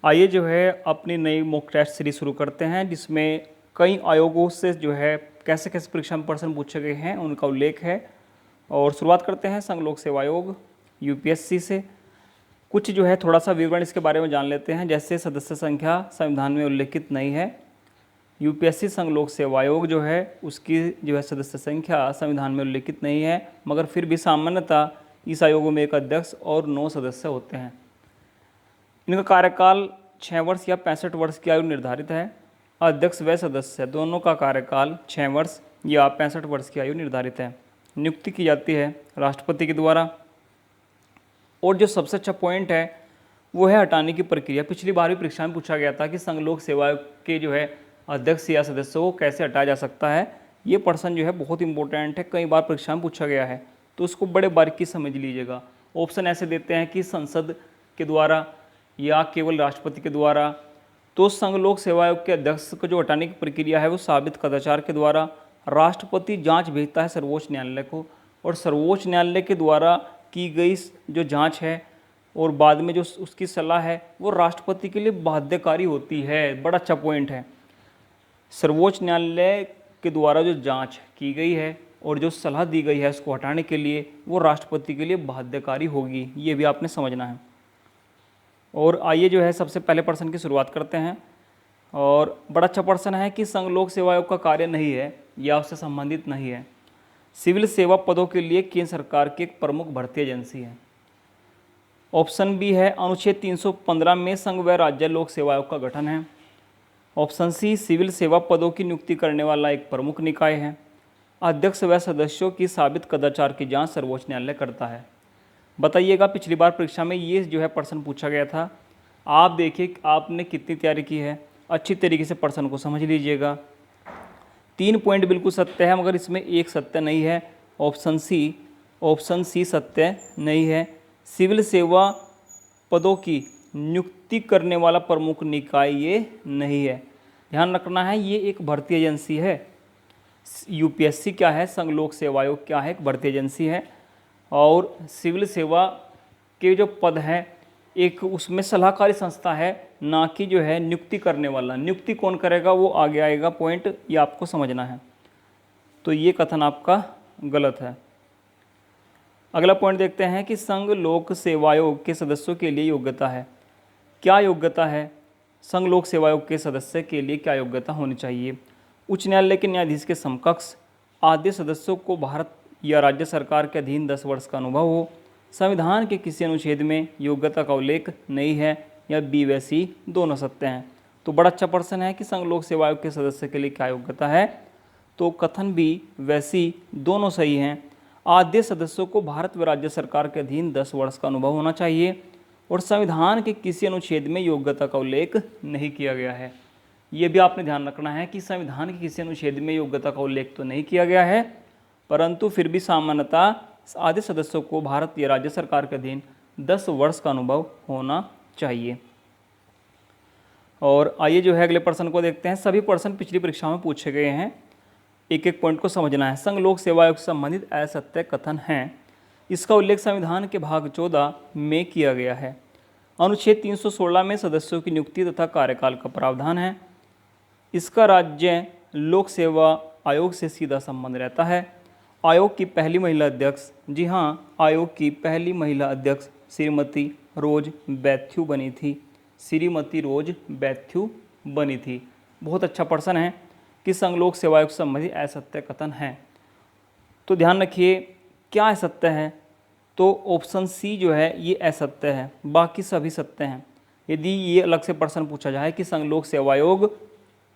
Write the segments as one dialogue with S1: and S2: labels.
S1: आइए जो है अपनी नई मॉक टेस्ट सीरीज शुरू करते हैं, जिसमें कई आयोगों से जो है कैसे कैसे परीक्षा में प्रश्न पूछे गए हैं उनका उल्लेख है। और शुरुआत करते हैं संघ लोक सेवा आयोग यूपीएससी से। कुछ जो है थोड़ा सा विवरण इसके बारे में जान लेते हैं। जैसे सदस्य संख्या संविधान में उल्लेखित नहीं है। यूपीएससी संघ लोक सेवा आयोग जो है उसकी जो है सदस्य संख्या संविधान में उल्लेखित नहीं है, मगर फिर भी सामान्यतः इस आयोगों में एक अध्यक्ष और 9 सदस्य होते हैं। इनका कार्यकाल 6 वर्ष या 65 वर्ष की आयु निर्धारित है। अध्यक्ष व सदस्य दोनों का कार्यकाल 6 वर्ष या 65 वर्ष की आयु निर्धारित है। नियुक्ति की जाती है राष्ट्रपति के द्वारा। और जो सबसे अच्छा पॉइंट है वो है हटाने की प्रक्रिया। पिछली बार भी परीक्षा में पूछा गया था कि संघ लोक सेवा आयोग के जो है अध्यक्ष या सदस्यों को कैसे हटाया जा सकता है। ये प्रश्न जो है बहुत इंपॉर्टेंट है, कई बार परीक्षा में पूछा गया है, तो उसको बड़े बारीकी समझ लीजिएगा। ऑप्शन ऐसे देते हैं कि संसद के द्वारा या केवल राष्ट्रपति के द्वारा। तो संघ लोक सेवा आयोग के अध्यक्ष को जो हटाने की प्रक्रिया है वो साबित कदाचार के द्वारा। राष्ट्रपति जांच भेजता है सर्वोच्च न्यायालय को, और सर्वोच्च न्यायालय के द्वारा की गई जो जांच है और बाद में जो उसकी सलाह है वो राष्ट्रपति के लिए बाध्यकारी होती है। बड़ा अच्छा पॉइंट है। सर्वोच्च न्यायालय के द्वारा जो जांच की गई है और जो सलाह दी गई है उसको हटाने के लिए, वो राष्ट्रपति के लिए बाध्यकारी होगी। ये भी आपने समझना है। और आइए जो है सबसे पहले प्रश्न की शुरुआत करते हैं। और बड़ा अच्छा प्रश्न है कि संघ लोक सेवा आयोग का कार्य नहीं है या उससे संबंधित नहीं है। सिविल सेवा पदों के लिए केंद्र सरकार की एक प्रमुख भर्ती एजेंसी है। ऑप्शन बी है अनुच्छेद 315 में संघ व राज्य लोक सेवा आयोग का गठन है। ऑप्शन सी सिविल सेवा पदों की नियुक्ति करने वाला एक प्रमुख निकाय है। अध्यक्ष व सदस्यों की साबित कदाचार की जांच सर्वोच्च न्यायालय करता है। बताइएगा, पिछली बार परीक्षा में ये जो है प्रश्न पूछा गया था। आप देखिए आपने कितनी तैयारी की है, अच्छी तरीके से प्रश्न को समझ लीजिएगा। 3 पॉइंट बिल्कुल सत्य है, मगर इसमें एक सत्य नहीं है। ऑप्शन सी सत्य नहीं है। सिविल सेवा पदों की नियुक्ति करने वाला प्रमुख निकाय ये नहीं है। ध्यान रखना है, ये एक भर्ती एजेंसी है। यूपीएससी क्या है, संघ लोक सेवा आयोग क्या है, एक भर्ती एजेंसी है। और सिविल सेवा के जो पद हैं एक उसमें सलाहकारी संस्था है, ना कि जो है नियुक्ति करने वाला। नियुक्ति कौन करेगा वो आगे आएगा पॉइंट, ये आपको समझना है। तो ये कथन आपका गलत है। अगला पॉइंट देखते हैं कि संघ लोक सेवा आयोग के सदस्यों के लिए योग्यता है। क्या योग्यता है? संघ लोक सेवा आयोग के सदस्य के लिए क्या योग्यता होनी चाहिए? उच्च न्यायालय के न्यायाधीश के समकक्ष, आद्य सदस्यों को भारत या राज्य सरकार के अधीन 10 वर्ष का अनुभव हो, संविधान के किसी अनुच्छेद में योग्यता का उल्लेख नहीं है, या बी व सी दोनों सत्य हैं। तो बड़ा अच्छा प्रश्न है कि संघ लोक सेवा आयोग के सदस्य के लिए क्या योग्यता है। तो कथन बी व सी दोनों सही हैं। आद्य सदस्यों को भारत व राज्य सरकार के अधीन 10 वर्ष का अनुभव होना चाहिए, और संविधान के किसी अनुच्छेद में योग्यता का उल्लेख नहीं किया गया है। ये भी आपने ध्यान रखना है कि संविधान के किसी अनुच्छेद में योग्यता का उल्लेख तो नहीं किया गया है, परंतु फिर भी सामान्यतः आद्य सदस्यों को भारत या राज्य सरकार के अधीन 10 वर्ष का अनुभव होना चाहिए। और आइए जो है अगले प्रश्न को देखते हैं। सभी प्रश्न पिछली परीक्षा में पूछे गए हैं, एक एक पॉइंट को समझना है। संघ लोक सेवा आयोग से संबंधित असत्य कथन हैं। इसका उल्लेख संविधान के भाग 14 में किया गया है। अनुच्छेद 316 में सदस्यों की नियुक्ति तथा कार्यकाल का प्रावधान है। इसका राज्य लोक सेवा आयोग से सीधा संबंध रहता है। आयोग की पहली महिला अध्यक्ष, जी हाँ, आयोग की पहली महिला अध्यक्ष श्रीमती रोज बैथ्यू बनी थी। श्रीमती रोज बैथ्यू बनी थी। बहुत अच्छा प्रश्न है कि संघ लोक सेवा आयोग से संबंधित असत्य कथन है। तो ध्यान रखिए क्या असत्य है। तो ऑप्शन सी जो है ये असत्य है, बाकी सभी सत्य हैं। यदि ये अलग से प्रश्न पूछा जाए कि संघ लोक सेवा आयोग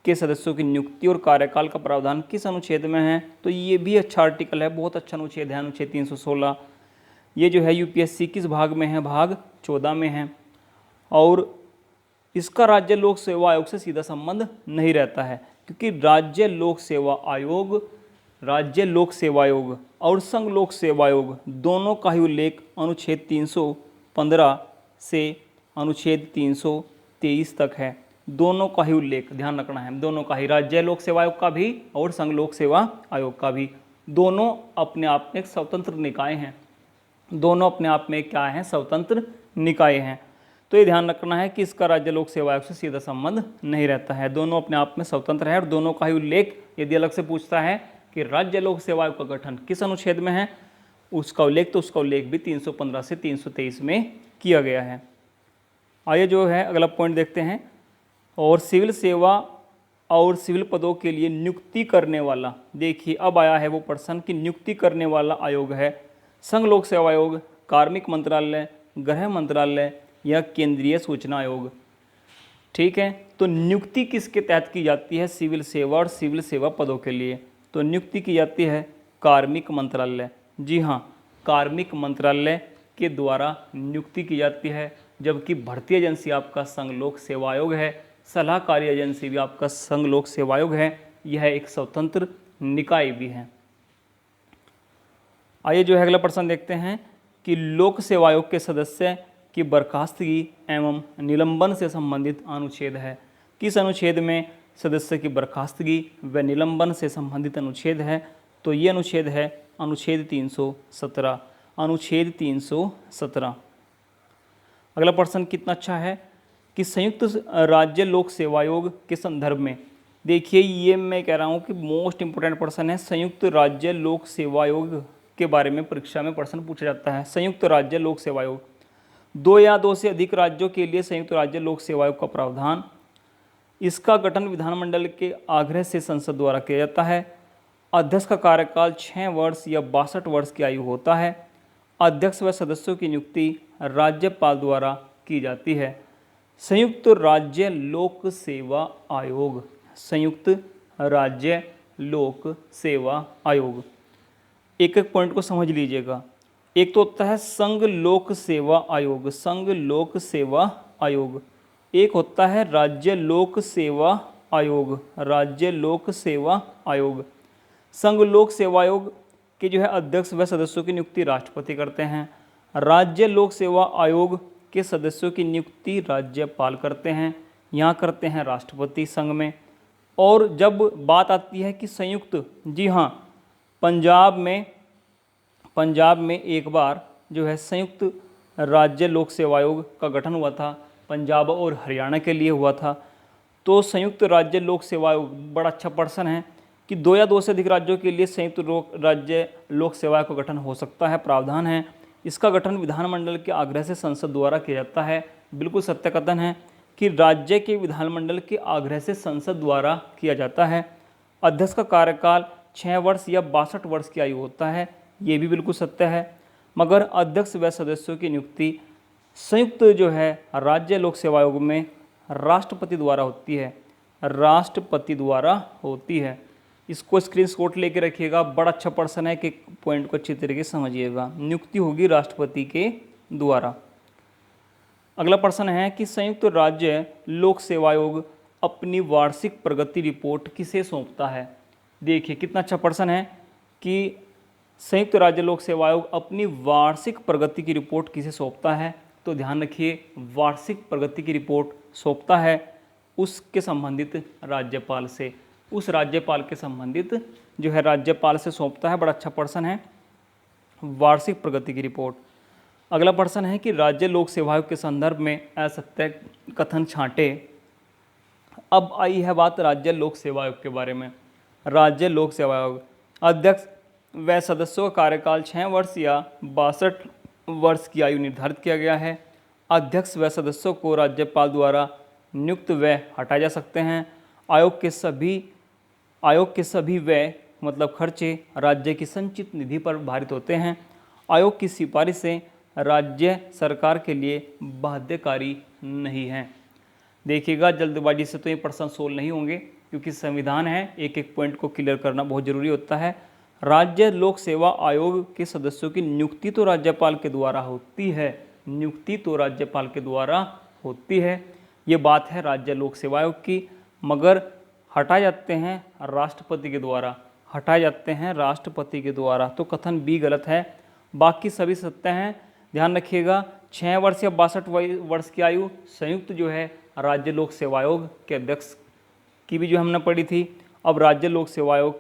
S1: के सदस्यों की नियुक्ति और कार्यकाल का प्रावधान किस अनुच्छेद में है, तो ये भी अच्छा आर्टिकल है, बहुत अच्छा अनुच्छेद है, अनुच्छेद 316। ये जो है यूपीएससी किस भाग में है, भाग 14 में है। और इसका राज्य लोक सेवा आयोग से सीधा संबंध नहीं रहता है, क्योंकि राज्य लोक सेवा आयोग और संघ लोक सेवा आयोग दोनों का ही उल्लेख अनुच्छेद 315 से अनुच्छेद 323 तक है। दोनों का ही उल्लेख ध्यान रखना है, दोनों का ही, राज्य लोक सेवा आयोग का भी और संघ लोक सेवा आयोग का भी। दोनों अपने आप में एक स्वतंत्र निकाय हैं। दोनों अपने आप में क्या हैं, स्वतंत्र निकाय हैं। तो ये ध्यान रखना है कि इसका राज्य लोक सेवा आयोग से सीधा संबंध नहीं रहता है, दोनों अपने आप में स्वतंत्र है और दोनों का ही उल्लेख यदि अलग से पूछता है कि राज्य लोक सेवा आयोग का गठन किस अनुच्छेद में है, उसका उल्लेख, तो उसका उल्लेख भी 315 से 323 में किया गया है। आइए जो है अगला पॉइंट देखते हैं। और सिविल सेवा और सिविल पदों के लिए नियुक्ति करने वाला, देखिए अब आया है वो प्रश्न कि नियुक्ति करने वाला आयोग है संघ लोक सेवा आयोग, कार्मिक मंत्रालय, गृह मंत्रालय या केंद्रीय सूचना आयोग। ठीक है, तो नियुक्ति किसके तहत की जाती है सिविल सेवा और सिविल सेवा पदों के लिए, तो नियुक्ति की जाती है कार्मिक मंत्रालय। जी हाँ, कार्मिक मंत्रालय के द्वारा नियुक्ति की जाती है, जबकि भर्ती एजेंसी आपका संघ लोक सेवा आयोग है, सलाहकारी एजेंसी भी आपका संघ लोक सेवा आयोग है, यह एक स्वतंत्र निकाय भी है। आइए जो है अगला प्रश्न देखते हैं कि लोक सेवा आयोग के सदस्य की बर्खास्तगी एवं निलंबन से संबंधित अनुच्छेद है। किस अनुच्छेद में सदस्य की बर्खास्तगी व निलंबन से संबंधित अनुच्छेद है, तो ये अनुच्छेद है अनुच्छेद 317, अनुच्छेद 317। अगला प्रश्न कितना अच्छा है कि संयुक्त राज्य लोक सेवा आयोग के संदर्भ में, देखिए ये मैं कह रहा हूँ कि मोस्ट इंपोर्टेंट प्रश्न है। संयुक्त राज्य लोक सेवा आयोग के बारे में परीक्षा में प्रश्न पूछा जाता है। संयुक्त राज्य लोक सेवा आयोग, 2 या 2 से अधिक राज्यों के लिए संयुक्त राज्य लोक सेवा आयोग का प्रावधान, इसका गठन विधानमंडल के आग्रह से संसद द्वारा किया जाता है। अध्यक्ष का कार्यकाल 6 वर्ष या 62 वर्ष की आयु होता है। अध्यक्ष व सदस्यों की नियुक्ति राज्यपाल द्वारा की जाती है। संयुक्त राज्य लोक सेवा आयोग, संयुक्त राज्य लोक सेवा आयोग, एक एक पॉइंट को समझ लीजिएगा। एक तो होता है संघ लोक सेवा आयोग, संघ लोक सेवा आयोग, एक होता है राज्य लोक सेवा आयोग, राज्य लोक सेवा आयोग। संघ लोक सेवा आयोग के जो है अध्यक्ष व सदस्यों की नियुक्ति राष्ट्रपति करते हैं। राज्य लोक सेवा आयोग के सदस्यों की नियुक्ति राज्यपाल करते हैं, यहाँ करते हैं राष्ट्रपति संघ में। और जब बात आती है कि संयुक्त, जी हाँ, पंजाब में एक बार जो है संयुक्त राज्य लोक सेवा आयोग का गठन हुआ था, पंजाब और हरियाणा के लिए हुआ था। तो संयुक्त राज्य लोक सेवा आयोग बड़ा अच्छा प्रश्न है कि 2 या 2 से अधिक राज्यों के लिए संयुक्त राज्य लोक सेवा आयोग का गठन हो सकता है, प्रावधान है। इसका गठन विधानमंडल के आग्रह से संसद द्वारा किया जाता है। बिल्कुल सत्य कथन है कि राज्य के विधानमंडल के आग्रह से संसद द्वारा किया जाता है। अध्यक्ष का कार्यकाल 6 वर्ष या 62 वर्ष की आयु होता है, ये भी बिल्कुल सत्य है। मगर अध्यक्ष व सदस्यों की नियुक्ति संयुक्त जो है राज्य लोक सेवा आयोग में राष्ट्रपति द्वारा होती है, राष्ट्रपति द्वारा होती है। इसको स्क्रीनशॉट लेके रखिएगा, बड़ा अच्छा प्रश्न है कि पॉइंट को अच्छी तरीके से समझिएगा। नियुक्ति होगी राष्ट्रपति के द्वारा। अगला प्रश्न है कि संयुक्त राज्य लोक सेवा आयोग अपनी वार्षिक प्रगति रिपोर्ट किसे सौंपता है। देखिए कितना अच्छा प्रश्न है कि संयुक्त राज्य लोक सेवा आयोग अपनी वार्षिक प्रगति की रिपोर्ट किसे सौंपता है, तो ध्यान रखिए वार्षिक प्रगति की रिपोर्ट सौंपता है उसके संबंधित राज्यपाल से, उस राज्यपाल के संबंधित जो है राज्यपाल से सौंपता है। बड़ा अच्छा प्रश्न है, वार्षिक प्रगति की रिपोर्ट। अगला प्रश्न है कि राज्य लोक सेवा आयोग के संदर्भ में असत्य कथन छांटे। अब आई है बात राज्य लोक सेवा आयोग के बारे में। राज्य लोक सेवा आयोग, अध्यक्ष व सदस्यों का कार्यकाल 6 वर्ष या 62 वर्ष की आयु निर्धारित किया गया है। अध्यक्ष व सदस्यों को राज्यपाल द्वारा नियुक्त व हटाए जा सकते हैं। आयोग के सभी व्यय मतलब खर्चे राज्य की संचित निधि पर भारित होते हैं। आयोग की सिफारिशें राज्य सरकार के लिए बाध्यकारी नहीं हैं। देखिएगा जल्दबाजी से तो ये प्रश्न सोल्व नहीं होंगे, क्योंकि संविधान है, एक एक पॉइंट को क्लियर करना बहुत जरूरी होता है। राज्य लोक सेवा आयोग के सदस्यों की नियुक्ति तो राज्यपाल के द्वारा होती है, नियुक्ति तो राज्यपाल के द्वारा होती है, ये बात है राज्य लोक सेवा आयोग की। मगर हटाए जाते हैं राष्ट्रपति के द्वारा, हटाए जाते हैं राष्ट्रपति के द्वारा। तो कथन बी गलत है, बाकी सभी सत्य हैं। ध्यान रखिएगा 6 वर्ष या 62 वर्ष की आयु संयुक्त जो है राज्य लोक सेवा आयोग के अध्यक्ष की भी जो हमने पढ़ी थी। अब राज्य लोक सेवा आयोग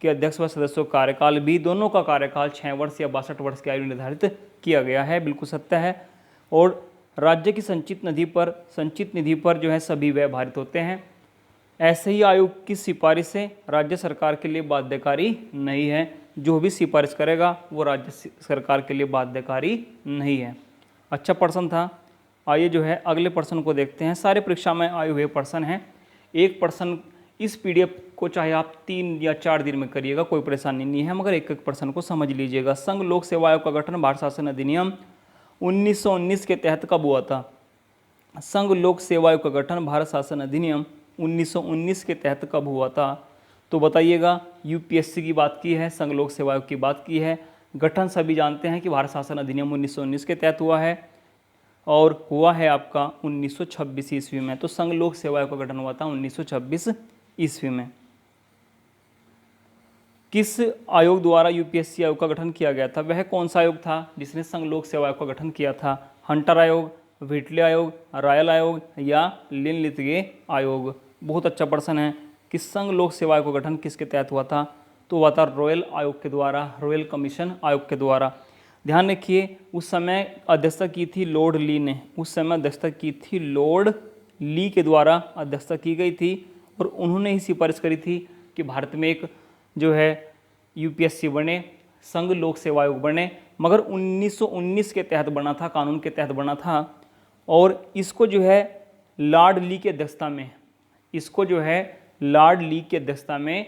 S1: के अध्यक्ष व सदस्यों का कार्यकाल भी, दोनों का कार्यकाल 6 वर्ष या 62 वर्ष की आयु निर्धारित किया गया है, बिल्कुल सत्य है। और राज्य की संचित निधि पर जो है सभी व्यय भारित होते हैं। ऐसे ही आयोग की सिफारिशें राज्य सरकार के लिए बाध्यकारी नहीं है। जो भी सिफारिश करेगा वो राज्य सरकार के लिए बाध्यकारी नहीं है। अच्छा प्रश्न था। आइए जो है अगले प्रश्न को देखते हैं। सारे परीक्षा में आए हुए प्रश्न हैं। एक प्रश्न इस पीडीएफ को चाहे आप 3 या 4 दिन में करिएगा, कोई परेशानी नहीं है, मगर एक एक प्रश्न को समझ लीजिएगा। संघ लोक सेवा आयोग का गठन भारत शासन अधिनियम 1919 के तहत कब हुआ था? संघ लोक सेवा आयोग का गठन भारत शासन अधिनियम 1919 के तहत कब हुआ था? तो बताइएगा। यूपीएससी की बात की है, संघ लोक सेवा आयोग की बात की है। गठन सभी जानते हैं कि भारत शासन अधिनियम 1919 के तहत हुआ है और हुआ है आपका 1926 ईस्वी में। तो संघ लोक सेवा आयोग का गठन हुआ था 1926 ईस्वी में। किस आयोग द्वारा यूपीएससी आयोग का गठन किया गया था? वह कौन सा आयोग था जिसने संघ लोक सेवा आयोग का गठन किया था? हंटर आयोग, व्हिटले आयोग, रॉयल आयोग या लिनलिथगे आयोग? बहुत अच्छा प्रश्न है कि संघ लोक सेवा आयोग का गठन किसके तहत हुआ था? तो हुआ था रॉयल आयोग के द्वारा, रॉयल कमीशन आयोग के द्वारा। ध्यान रखिए, उस समय अध्यक्षता की थी लॉर्ड ली ने। उस समय अध्यक्षता की थी लॉर्ड ली के द्वारा अध्यक्षता की गई थी और उन्होंने ही सिफारिश करी थी कि भारत में एक जो है यूपीएससी बने, संघ लोक सेवा आयोग बने। मगर 1919 के तहत बना था, कानून के तहत बना था और इसको जो है लॉर्ड ली की अध्यक्षता में, इसको जो है लॉर्ड ली की अध्यक्षता में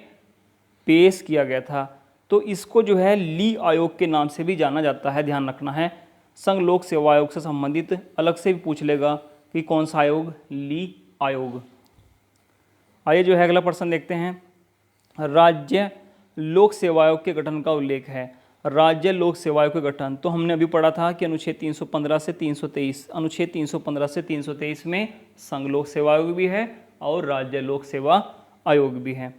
S1: पेश किया गया था। तो इसको जो है ली आयोग के नाम से भी जाना जाता है, ध्यान रखना है। संघ लोक सेवा आयोग से संबंधित अलग से भी पूछ लेगा कि कौन सा आयोग? ली आयोग। आइए जो है अगला प्रश्न देखते हैं। राज्य लोक सेवा आयोग के गठन का उल्लेख है। राज्य लोक सेवा आयोग के गठन तो हमने अभी पढ़ा था कि अनुच्छेद 315 से 323, अनुच्छेद 315 से 323 में संघ लोक सेवा आयोग भी है और राज्य लोक सेवा आयोग भी है।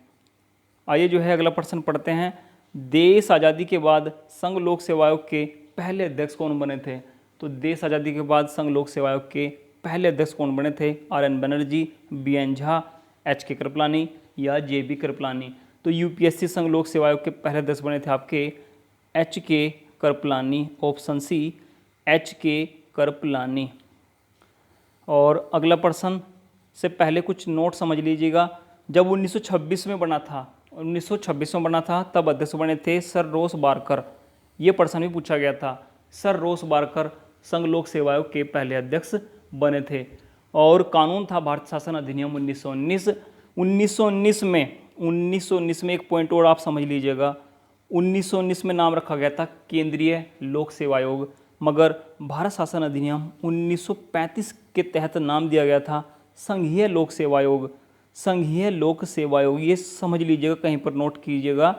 S1: आइए जो है अगला प्रश्न पढ़ते हैं। देश आज़ादी के बाद संघ लोक सेवा आयोग के पहले अध्यक्ष कौन बने थे? तो देश आज़ादी के बाद संघ लोक सेवा आयोग के पहले अध्यक्ष कौन बने थे? RN Banerjee, BN Jha, HK Kripalani या JB कृपलानी? तो यूपीएससी संघ लोक सेवा आयोग के पहले अध्यक्ष बने थे आपके HK Kripalani. Option C, HK Kripalani. और अगला प्रश्न से पहले कुछ नोट समझ लीजिएगा। जब 1926 में बना था, 1926 में बना था, तब अध्यक्ष बने थे सर रोस बारकर। ये प्रश्न भी पूछा गया था। सर रोस बारकर संघ लोक सेवा आयोग के पहले अध्यक्ष बने थे। और कानून था भारत शासन अधिनियम 1919। 1919 में एक पॉइंट और आप समझ लीजिएगा। 1919 में नाम रखा गया था केंद्रीय लोक सेवा आयोग, मगर भारत शासन अधिनियम 1935 के तहत नाम दिया गया था संघीय लोक सेवा आयोग। संघीय लोक सेवा आयोग, ये समझ लीजिएगा, कहीं पर नोट कीजिएगा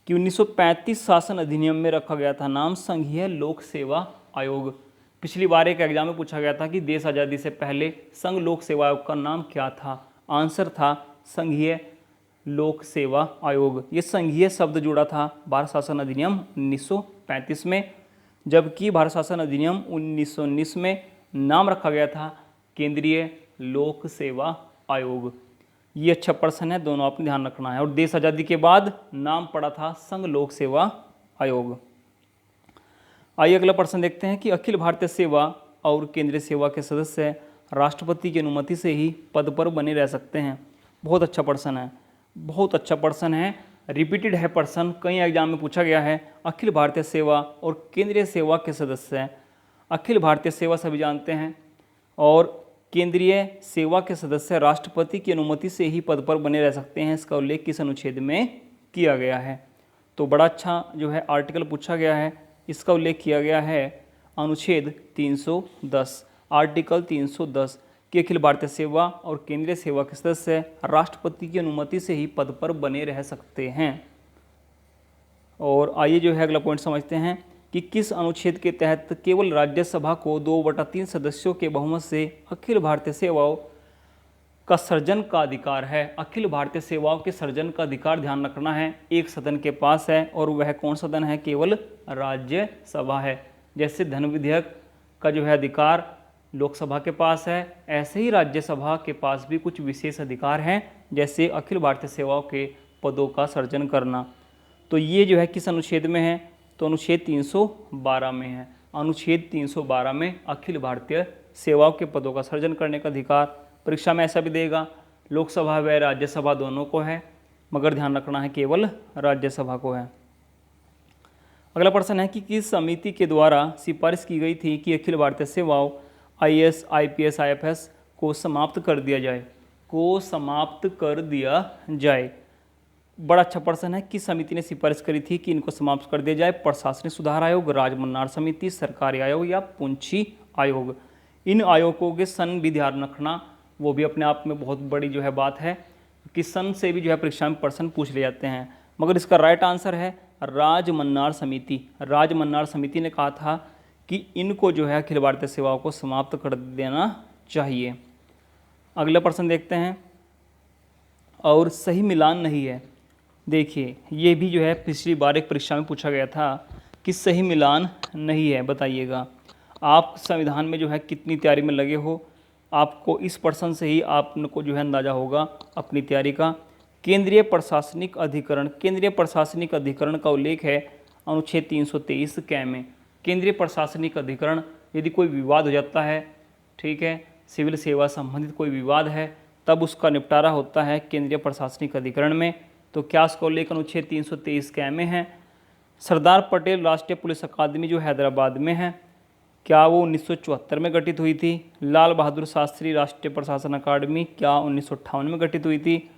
S1: कि 1935 शासन अधिनियम में रखा गया था नाम संघीय लोक सेवा आयोग। पिछली बार एक एग्जाम में पूछा गया था कि देश आज़ादी से पहले संघ लोक सेवा आयोग का नाम क्या था? आंसर था संघीय लोक सेवा आयोग। ये संघीय शब्द जुड़ा था भारत शासन अधिनियम 1935 में, जबकि भारत शासन अधिनियम 1919 में नाम रखा गया था केंद्रीय लोक सेवा आयोग। ये अच्छा प्रश्न है, दोनों आपने ध्यान रखना है। और देश आज़ादी के बाद नाम पड़ा था संघ लोक सेवा आयोग। आइए अगला प्रश्न देखते हैं कि अखिल भारतीय सेवा और केंद्रीय सेवा के सदस्य राष्ट्रपति की अनुमति से ही पद पर बने रह सकते हैं। बहुत अच्छा प्रश्न है, बहुत अच्छा प्रश्न है, रिपीटेड है प्रश्न, कई एग्जाम में पूछा गया है। अखिल भारतीय सेवा और केंद्रीय सेवा के सदस्य, अखिल भारतीय सेवा सभी जानते हैं और केंद्रीय सेवा के सदस्य राष्ट्रपति की अनुमति से ही पद पर बने रह सकते हैं। इसका उल्लेख किस अनुच्छेद में किया गया है? तो बड़ा अच्छा जो है आर्टिकल पूछा गया है, इसका उल्लेख किया गया है अनुच्छेद 310, आर्टिकल 310 कि अखिल भारतीय सेवा और केंद्रीय सेवा के सदस्य राष्ट्रपति की अनुमति से ही पद पर बने रह सकते हैं। और आइए जो है अगला पॉइंट समझते हैं कि किस अनुच्छेद के तहत केवल राज्यसभा को 2/3 सदस्यों के बहुमत से अखिल भारतीय सेवाओं का सर्जन का अधिकार है। अखिल भारतीय सेवाओं के सर्जन का अधिकार ध्यान रखना है एक सदन के पास है, और वह कौन सदन है? केवल राज्यसभा है। जैसे धन विधेयक का जो है अधिकार लोकसभा के पास है, ऐसे ही राज्यसभा के पास भी कुछ विशेष अधिकार हैं, जैसे अखिल भारतीय सेवाओं के पदों का सर्जन करना। तो ये जो है किस अनुच्छेद में है? तो अनुच्छेद 312 में है। अनुच्छेद 312 में अखिल भारतीय सेवाओं के पदों का सृजन करने का अधिकार। परीक्षा में ऐसा भी देगा लोकसभा व राज्यसभा दोनों को है, मगर ध्यान रखना है केवल राज्यसभा को है। अगला प्रश्न है कि किस समिति के द्वारा सिफारिश की गई थी कि अखिल भारतीय सेवाओं आईएएस, आईपीएस, आईएफएस को समाप्त कर दिया जाए, को समाप्त कर दिया जाए। बड़ा अच्छा प्रश्न है, किस समिति ने सिफारिश करी थी कि इनको समाप्त कर दिया जाए? प्रशासनिक सुधार आयोग, राजमन्नार समिति, सरकारी आयोग या पुंछी आयोग। इन आयोगों के सन भी ध्यान रखना, वो भी अपने आप में बहुत बड़ी जो है बात है कि सन से भी जो है परीक्षा में प्रश्न पूछ ले जाते हैं, मगर इसका राइट आंसर है राजमन्नार समिति। राजमन्नार समिति ने कहा था कि इनको जो है अखिल भारतीय सेवाओं को समाप्त कर देना चाहिए। अगला प्रश्न देखते हैं, और सही मिलान नहीं है। देखिए ये भी जो है पिछली बार एक परीक्षा में पूछा गया था कि सही मिलान नहीं है, बताइएगा। आप संविधान में जो है कितनी तैयारी में लगे हो, आपको इस प्रश्न से ही आपको जो है अंदाज़ा होगा अपनी तैयारी का। केंद्रीय प्रशासनिक अधिकरण, केंद्रीय प्रशासनिक अधिकरण का उल्लेख है अनुच्छेद 323 कै में। केंद्रीय प्रशासनिक अधिकरण, यदि कोई विवाद हो जाता है, ठीक है, सिविल सेवा संबंधित कोई विवाद है, तब उसका निपटारा होता है केंद्रीय प्रशासनिक अधिकरण में। तो क्या उसका उल्लेख अनुच्छेद 323 कै में है? सरदार पटेल राष्ट्रीय पुलिस अकादमी जो हैदराबाद में है, क्या वो 1974 में गठित हुई थी? लाल बहादुर शास्त्री राष्ट्रीय प्रशासन अकादमी क्या 1958 में गठित हुई थी?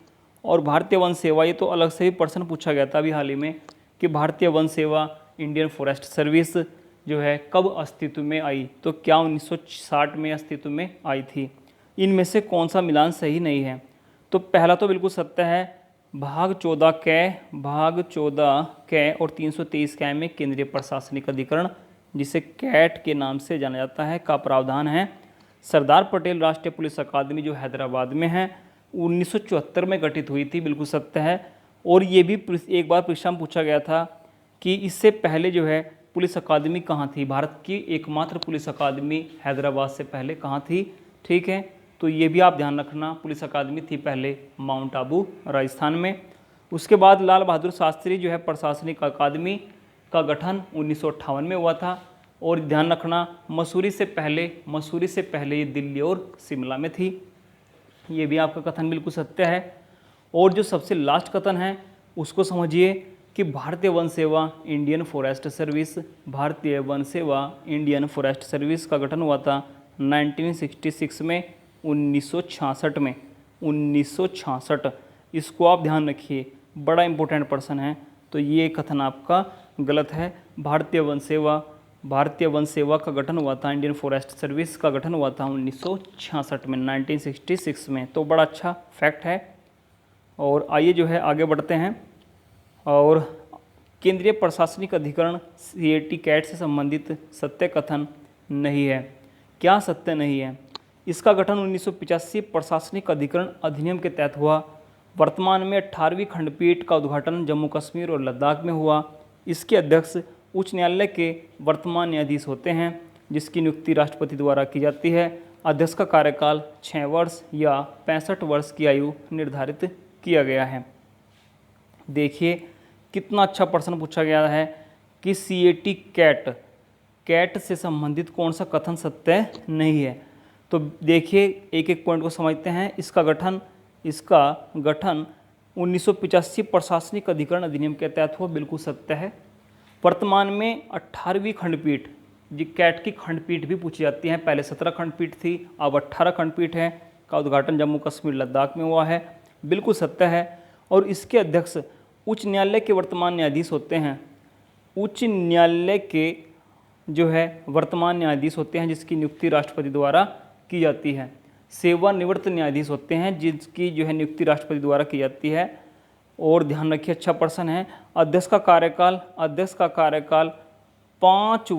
S1: और भारतीय वन सेवा, ये तो अलग से भी प्रश्न पूछा गया था अभी हाल ही में कि भारतीय वन सेवा इंडियन फॉरेस्ट सर्विस जो है कब अस्तित्व में आई? तो क्या 1960 में अस्तित्व में आई थी? इनमें से कौन सा मिलान सही नहीं है? तो पहला तो बिल्कुल सत्य है, भाग 14 कै और 323 कै में केंद्रीय प्रशासनिक अधिकरण, जिसे कैट के नाम से जाना जाता है, का प्रावधान है। सरदार पटेल राष्ट्रीय पुलिस अकादमी जो हैदराबाद में है 1974 में गठित हुई थी, बिल्कुल सत्य है। और ये भी एक बार परीक्षा में पूछा गया था कि इससे पहले जो है पुलिस अकादमी कहाँ थी? भारत की एकमात्र पुलिस अकादमी हैदराबाद से पहले कहाँ थी? ठीक है, तो ये भी आप ध्यान रखना, पुलिस अकादमी थी पहले माउंट आबू राजस्थान में। उसके बाद लाल बहादुर शास्त्री जो है प्रशासनिक अकादमी का गठन 1958 में हुआ था। और ध्यान रखना मसूरी से पहले ये दिल्ली और शिमला में थी। ये भी आपका कथन बिल्कुल सत्य है। और जो सबसे लास्ट कथन है उसको समझिए कि भारतीय वन सेवा इंडियन फॉरेस्ट सर्विस, भारतीय वन सेवा इंडियन फॉरेस्ट सर्विस का गठन हुआ था 1966 में, 1966 में, 1966। इसको आप ध्यान रखिए, बड़ा इंपॉर्टेंट प्रश्न है। तो ये कथन आपका गलत है। भारतीय वन सेवा का गठन हुआ था, इंडियन फॉरेस्ट सर्विस का गठन हुआ था 1966 में, 1966 में। तो बड़ा अच्छा फैक्ट है। और आइए जो है आगे बढ़ते हैं। और केंद्रीय प्रशासनिक अधिकरण CAT कैट से संबंधित सत्य कथन नहीं है। क्या सत्य नहीं है? इसका गठन 1985 प्रशासनिक अधिकरण अधिनियम के तहत हुआ। वर्तमान में 18वीं खंडपीठ का उद्घाटन जम्मू कश्मीर और लद्दाख में हुआ। इसके अध्यक्ष उच्च न्यायालय के वर्तमान न्यायाधीश होते हैं, जिसकी नियुक्ति राष्ट्रपति द्वारा की जाती है। अध्यक्ष का कार्यकाल 6 वर्ष या 65 वर्ष की आयु निर्धारित किया गया है। देखिए कितना अच्छा प्रश्न पूछा गया है कि CAT कैट से संबंधित कौन सा कथन सत्य नहीं है। तो देखिए एक एक पॉइंट को समझते हैं। इसका गठन 1985 प्रशासनिक अधिकरण अधिनियम के तहत हुआ, बिल्कुल सत्य है। वर्तमान में 18वीं खंडपीठ, जी कैट की खंडपीठ भी पूछी जाती है, पहले 17 खंडपीठ थी, अब 18 खंडपीठ है, का उद्घाटन जम्मू कश्मीर लद्दाख में हुआ है, बिल्कुल सत्य है। और इसके अध्यक्ष उच्च न्यायालय के वर्तमान न्यायाधीश होते हैं। उच्च न्यायालय के जो है वर्तमान न्यायाधीश होते हैं, जिसकी नियुक्ति राष्ट्रपति द्वारा की जाती है। सेवानिवृत्त न्यायाधीश होते हैं, जिसकी जो है नियुक्ति राष्ट्रपति द्वारा की जाती है। और ध्यान रखिए, अच्छा प्रश्न है। अध्यक्ष का कार्यकाल 5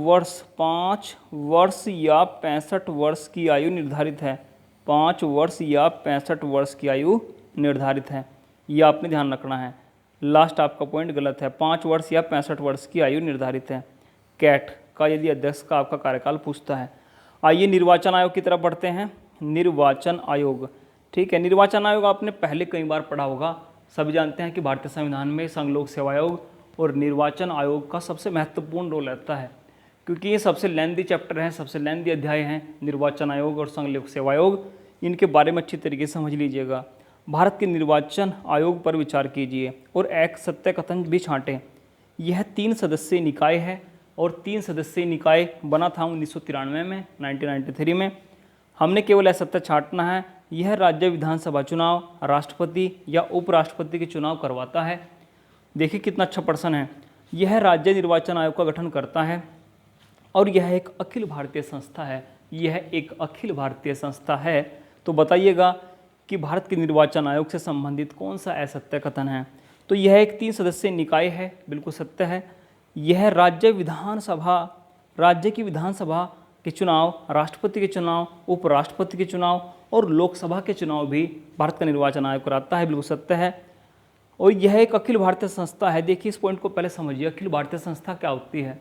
S1: वर्ष या 65 वर्ष की आयु निर्धारित है। 5 वर्ष या 65 वर्ष की आयु निर्धारित है, यह आपने ध्यान रखना है। लास्ट आपका पॉइंट गलत है, 5 वर्ष या 65 वर्ष की आयु निर्धारित है कैट का, यदि अध्यक्ष का आपका कार्यकाल पूछता है। आइए निर्वाचन आयोग की तरफ बढ़ते हैं। निर्वाचन आयोग, ठीक है, निर्वाचन आयोग आपने पहले कई बार पढ़ा होगा। सभी जानते हैं कि भारतीय संविधान में संघ लोक सेवा आयोग और निर्वाचन आयोग का सबसे महत्वपूर्ण रोल रहता है, क्योंकि ये सबसे लेंथी चैप्टर है, सबसे लेंथी अध्याय हैं निर्वाचन आयोग और संघ लोक सेवा आयोग। इनके बारे में अच्छी तरीके से समझ लीजिएगा। भारत के निर्वाचन आयोग पर विचार कीजिए और एक सत्य कथन भी छांटें। यह 3 सदस्यीय निकाय है और 3 सदस्यीय निकाय बना था 1993 में, 1993 में। हमने केवल ऐसा सत्य छांटना है, यह राज्य विधानसभा चुनाव, राष्ट्रपति या उपराष्ट्रपति के चुनाव करवाता है। देखिए कितना अच्छा प्रश्न है। यह राज्य निर्वाचन आयोग का गठन करता है और यह एक अखिल भारतीय संस्था है। यह एक अखिल भारतीय संस्था है। तो बताइएगा कि भारत के निर्वाचन आयोग से संबंधित कौन सा असत्य कथन है। तो यह एक 3 सदस्यीय निकाय है, बिल्कुल सत्य है। यह राज्य की विधानसभा के चुनाव, राष्ट्रपति के चुनाव, उपराष्ट्रपति के चुनाव और लोकसभा के चुनाव भी भारत का निर्वाचन आयोग कराता है, बिल्कुल सत्य है। और यह एक अखिल भारतीय संस्था है। देखिए इस पॉइंट को पहले समझिए, अखिल भारतीय संस्था क्या होती है।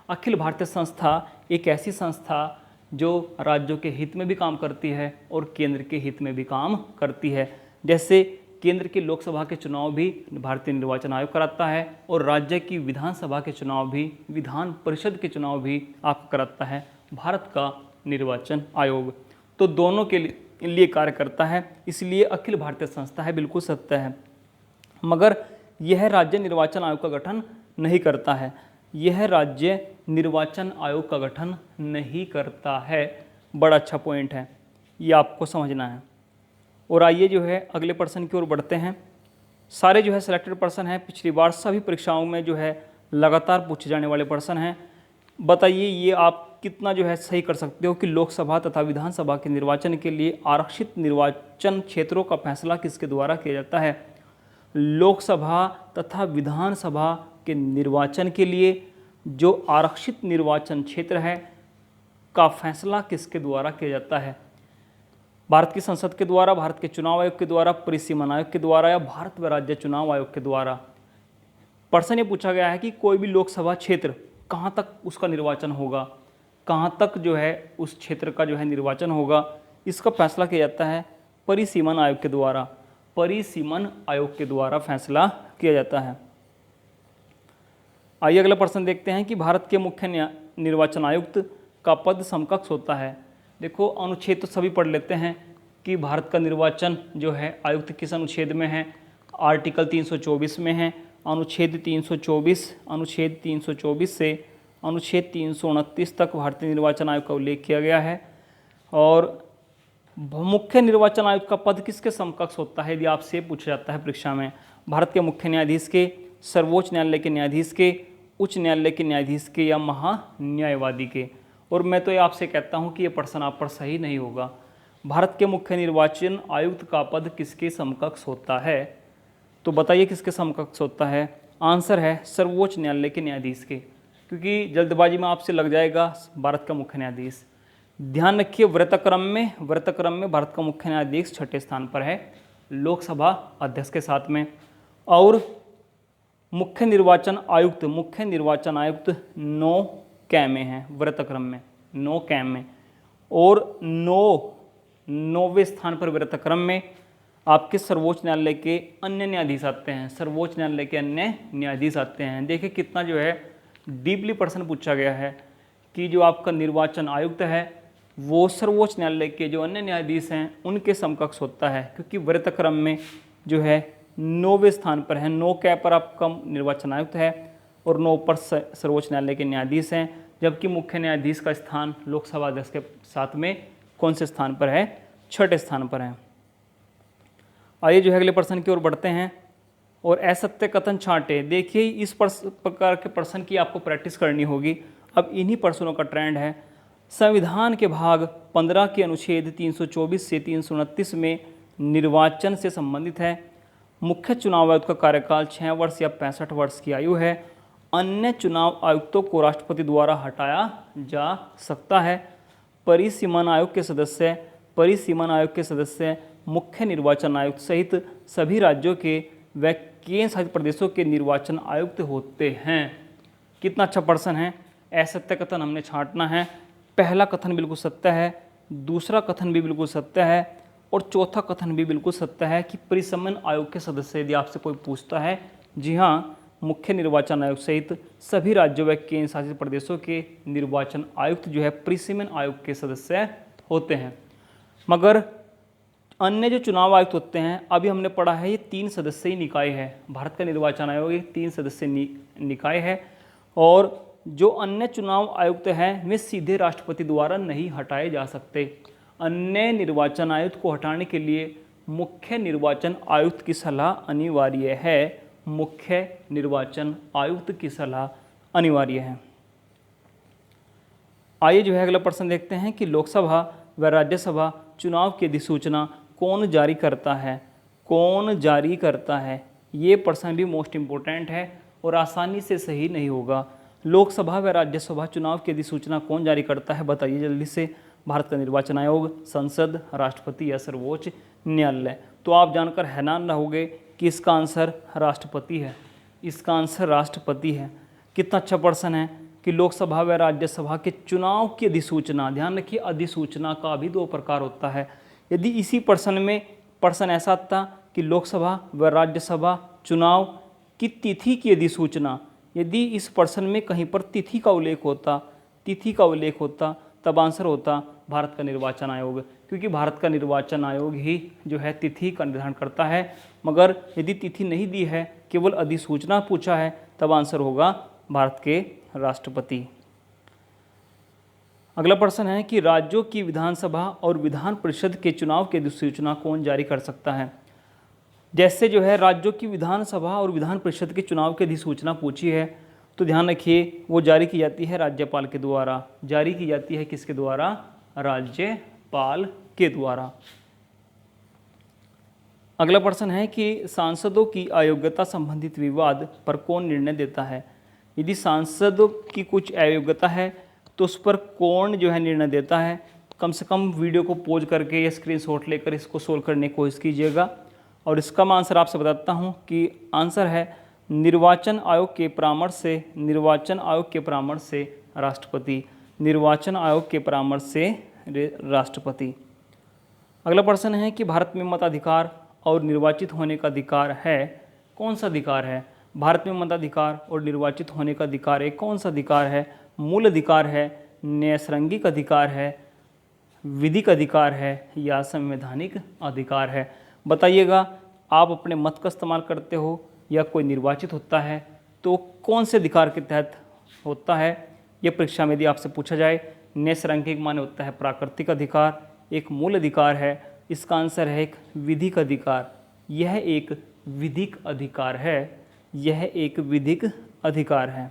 S1: अखिल भारतीय संस्था एक ऐसी संस्था जो राज्यों के हित में भी काम करती है और केंद्र के हित में भी काम करती है। जैसे केंद्र के लोकसभा के चुनाव भी भारतीय निर्वाचन आयोग कराता है और राज्य की विधानसभा के चुनाव भी, विधान परिषद के चुनाव भी आप कराता है भारत का निर्वाचन आयोग। तो दोनों के लिए कार्य करता है, इसलिए अखिल भारतीय संस्था है, बिल्कुल सत्य है। मगर यह राज्य निर्वाचन आयोग का गठन नहीं करता है। यह राज्य निर्वाचन आयोग का गठन नहीं करता है। बड़ा अच्छा पॉइंट है, ये आपको समझना है। और आइए जो है अगले प्रश्न की ओर बढ़ते हैं। सारे जो है सिलेक्टेड प्रश्न हैं, पिछली बार सभी परीक्षाओं में जो है लगातार पूछे जाने वाले प्रश्न हैं। बताइए ये आप कितना जो है सही कर सकते हो कि लोकसभा तथा विधानसभा के निर्वाचन के लिए आरक्षित निर्वाचन क्षेत्रों का फैसला किसके द्वारा किया जाता है। लोकसभा तथा विधानसभा के निर्वाचन के लिए जो आरक्षित निर्वाचन क्षेत्र है का फैसला किसके द्वारा किया जाता है। भारत की संसद के द्वारा, भारत के चुनाव आयोग के द्वारा, परिसीमन आयोग के द्वारा या भारत व राज्य चुनाव आयोग के द्वारा। प्रश्न ये पूछा गया है कि कोई भी लोकसभा क्षेत्र कहाँ तक उसका निर्वाचन होगा, कहाँ तक जो है उस क्षेत्र का जो है निर्वाचन होगा, इसका फैसला किया जाता है परिसीमन आयोग के द्वारा। परिसीमन आयोग के द्वारा फैसला किया जाता है। आइए अगला प्रश्न देखते हैं कि भारत के मुख्य निर्वाचन आयुक्त का पद समकक्ष होता है। देखो अनुच्छेद तो सभी पढ़ लेते हैं कि भारत का निर्वाचन जो है आयुक्त किस अनुच्छेद में है। आर्टिकल 324 में है। अनुच्छेद 324 से अनुच्छेद 329 तक भारतीय निर्वाचन आयोग का उल्लेख किया गया है। और मुख्य निर्वाचन आयुक्त का पद किसके समकक्ष होता है यदि आपसे पूछा जाता है परीक्षा में। भारत के मुख्य न्यायाधीश के, सर्वोच्च न्यायालय के न्यायाधीश के, उच्च न्यायालय के न्यायाधीश के या महान्यायवादी के। और मैं तो ये आपसे कहता हूँ कि ये प्रश्न आप पर सही नहीं होगा। भारत के मुख्य निर्वाचन आयुक्त का पद किसके समकक्ष होता है। तो बताइए किसके समकक्ष होता है। आंसर है सर्वोच्च न्यायालय के न्यायाधीश के, क्योंकि जल्दबाजी में आपसे लग जाएगा भारत का मुख्य न्यायाधीश। ध्यान रखिए व्रतक्रम में भारत का मुख्य न्यायाधीश 6ठे स्थान पर है लोकसभा अध्यक्ष के साथ में। और मुख्य निर्वाचन आयुक्त 9 कैम में है व्रतक्रम में, 9 कैम में। और 9वें स्थान पर व्रतक्रम में आपके सर्वोच्च न्यायालय के अन्य न्यायाधीश आते हैं। सर्वोच्च न्यायालय के अन्य न्यायाधीश आते हैं। देखिए कितना जो है डीपली प्रश्न पूछा गया है कि जो आपका निर्वाचन आयुक्त है वो सर्वोच्च न्यायालय के जो अन्य न्यायाधीश हैं उनके समकक्ष होता है, क्योंकि व्रतक्रम में जो है 9वें स्थान पर है। 9 कै पर आपका निर्वाचन आयुक्त है और 9 पर सर्वोच्च न्यायालय के न्यायाधीश हैं, जबकि मुख्य न्यायाधीश का स्थान लोकसभा अध्यक्ष के साथ में कौन से स्थान पर है, 6ठे स्थान पर है। आइए जो है अगले प्रश्न की ओर बढ़ते हैं और असत्य कथन छांटे। देखिए इस प्रकार के प्रश्न की आपको प्रैक्टिस करनी होगी। अब इन्हीं प्रश्नों का ट्रेंड है। संविधान के भाग 15 के अनुच्छेद 324 से 329 में निर्वाचन से संबंधित है। मुख्य चुनाव आयुक्त का कार्यकाल 6 वर्ष या 65 वर्ष की आयु है। अन्य चुनाव आयुक्तों को राष्ट्रपति द्वारा हटाया जा सकता है। परिसीमन आयोग के सदस्य मुख्य निर्वाचन आयुक्त सहित सभी राज्यों के व केंद्र शासित प्रदेशों के निर्वाचन आयुक्त होते हैं। कितना अच्छा प्रश्न है। असत्य कथन हमने छांटना है। पहला कथन बिल्कुल सत्य है, दूसरा कथन भी बिल्कुल सत्य है और चौथा कथन भी बिल्कुल सत्य है कि परिसीमन आयोग के सदस्य, यदि आपसे कोई पूछता है, जी हाँ मुख्य निर्वाचन आयोग सहित सभी राज्यों व केंद्र शासित प्रदेशों के निर्वाचन आयुक्त जो है प्रिसीमन आयोग के सदस्य होते हैं। मगर अन्य जो चुनाव आयुक्त होते हैं, अभी हमने पढ़ा है ये 3 सदस्यीय निकाय है। भारत का निर्वाचन आयोग एक 3 सदस्यीय निकाय है और जो अन्य चुनाव आयुक्त हैं वे सीधे राष्ट्रपति द्वारा नहीं हटाए जा सकते। अन्य निर्वाचन आयुक्त को हटाने के लिए मुख्य निर्वाचन आयुक्त की सलाह अनिवार्य है। मुख्य निर्वाचन आयुक्त की सलाह अनिवार्य है। आइए जो है अगला प्रश्न देखते हैं कि लोकसभा व राज्यसभा चुनाव की अधिसूचना कौन जारी करता है? कौन जारी करता है? ये प्रश्न भी मोस्ट इम्पोर्टेंट है और आसानी से सही नहीं होगा। लोकसभा व राज्यसभा चुनाव की अधिसूचना कौन जारी करता है? बताइए जल्दी से। भारत का निर्वाचन आयोग, संसद, राष्ट्रपति या सर्वोच्च न्यायालय? तो आप जानकर हैरान रहोगे कि इसका आंसर राष्ट्रपति है। इसका आंसर राष्ट्रपति है। कितना अच्छा प्रश्न है कि लोकसभा व राज्यसभा के चुनाव की अधिसूचना, ध्यान रखिए अधिसूचना का भी 2 प्रकार होता है। यदि इसी प्रश्न में प्रश्न ऐसा था कि लोकसभा व राज्यसभा चुनाव की तिथि की अधिसूचना, यदि इस प्रश्न में कहीं पर तिथि का उल्लेख होता, तब आंसर होता भारत का निर्वाचन आयोग, क्योंकि भारत का निर्वाचन आयोग ही जो है तिथि का निर्धारण करता है। मगर यदि तिथि नहीं दी है, केवल अधिसूचना पूछा है, तब आंसर होगा भारत के राष्ट्रपति। अगला प्रश्न है कि राज्यों की विधानसभा और विधान परिषद के चुनाव की अधिसूचना कौन जारी कर सकता है? जैसे जो है राज्यों की विधानसभा और विधान परिषद के चुनाव की अधिसूचना पूछी है, तो ध्यान रखिए वो जारी की जाती है राज्यपाल के द्वारा। जारी की जाती है किसके द्वारा? राज्यपाल के द्वारा। अगला प्रश्न है कि सांसदों की अयोग्यता संबंधित विवाद पर कौन निर्णय देता है? यदि सांसदों की कुछ अयोग्यता है तो उस पर कौन जो है निर्णय देता है? कम से कम वीडियो को पॉज करके या स्क्रीनशॉट लेकर इसको सोल्व करने की कोशिश कीजिएगा। और इसका मैं आंसर आपसे बताता हूँ कि आंसर है निर्वाचन आयोग के परामर्श से, निर्वाचन आयोग के परामर्श से राष्ट्रपति, निर्वाचन आयोग के परामर्श से राष्ट्रपति। अगला प्रश्न है कि भारत में मताधिकार और निर्वाचित होने का अधिकार है। कौन सा अधिकार है? भारत में मताधिकार और निर्वाचित होने का अधिकार है। कौन सा अधिकार है? मूल अधिकार है, नैसर्गिक अधिकार है, विधिक अधिकार है या संवैधानिक अधिकार है? बताइएगा। आप अपने मत का इस्तेमाल करते हो या कोई निर्वाचित होता है तो कौन से अधिकार के तहत होता है? ये परीक्षा में यदि आपसे पूछा जाए, नैसर्गिक माने होता है प्राकृतिक अधिकार, एक मूल अधिकार है। इसका आंसर है एक विधिक अधिकार। यह एक विधिक अधिकार है। यह एक विधिक अधिकार है।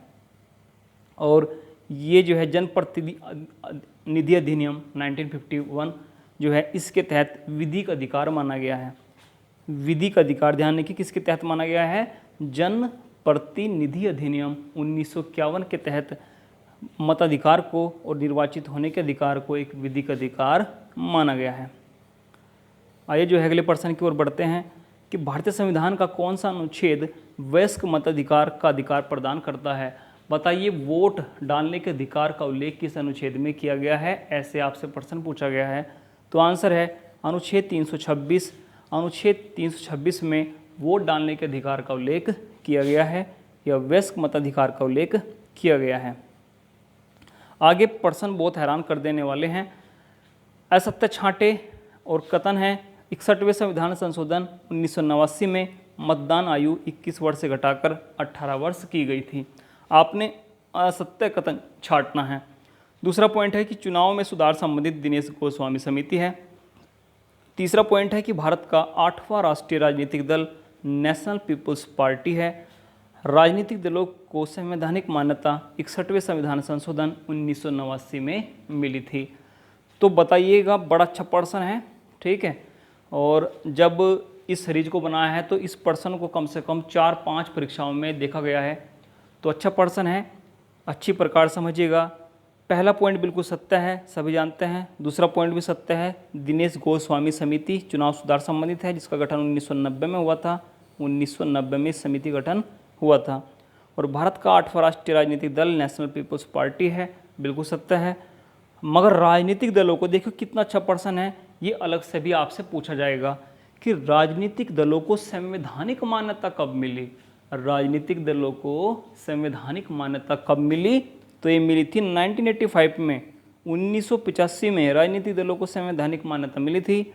S1: और ये जो है जनप्रतिनिधि अधिनियम 1951 जो है इसके तहत विधिक अधिकार माना गया है। विधिक अधिकार ध्यान रखिए किसके तहत माना गया है? जनप्रतिनिधि अधिनियम 1951 के तहत मताधिकार को और निर्वाचित होने के अधिकार को एक विधिक अधिकार माना गया है। आइए जो है अगले प्रश्न की ओर बढ़ते हैं कि भारतीय संविधान का कौन सा अनुच्छेद वयस्क मताधिकार का अधिकार प्रदान करता है? बताइए, वोट डालने के अधिकार का उल्लेख किस अनुच्छेद में किया गया है? ऐसे आपसे प्रश्न पूछा गया है। तो आंसर है अनुच्छेद 326। अनुच्छेद 326 में वोट डालने के अधिकार का उल्लेख किया गया है या वयस्क मताधिकार का उल्लेख किया गया है। आगे प्रश्न बहुत हैरान कर देने वाले हैं। असत्य छांटे और कथन है 61वें संविधान संशोधन 1989 में मतदान आयु 21 वर्ष से घटाकर 18 वर्ष की गई थी। आपने असत्य कथन छांटना है। दूसरा पॉइंट है कि चुनाव में सुधार संबंधित दिनेश गोस्वामी समिति है। तीसरा पॉइंट है कि भारत का 8वां राष्ट्रीय राजनीतिक दल नेशनल पीपुल्स पार्टी है। राजनीतिक दलों को संवैधानिक मान्यता 61वें संविधान संशोधन 1989 में मिली थी। तो बताइएगा, बड़ा अच्छा प्रश्न है, ठीक है। और जब इस सीरीज को बनाया है तो इस प्रश्न को कम से कम 4-5 परीक्षाओं में देखा गया है। तो अच्छा प्रश्न है, अच्छी प्रकार समझिएगा। पहला पॉइंट बिल्कुल सत्य है, सभी जानते हैं। दूसरा पॉइंट भी सत्य है, दिनेश गोस्वामी समिति चुनाव सुधार संबंधित है, जिसका गठन 1990 में हुआ था। 1990 में समिति गठन हुआ था। और भारत का 8वां राष्ट्रीय राजनीतिक दल नेशनल पीपुल्स पार्टी है, बिल्कुल सत्य है। मगर राजनीतिक दलों को देखो, कितना अच्छा प्रश्न है। ये अलग से भी आपसे पूछा जाएगा कि राजनीतिक दलों को संवैधानिक मान्यता कब मिली। राजनीतिक दलों को संवैधानिक मान्यता कब मिली? तो ये मिली थी 1985 में। 1985 में राजनीतिक दलों को संवैधानिक मान्यता मिली थी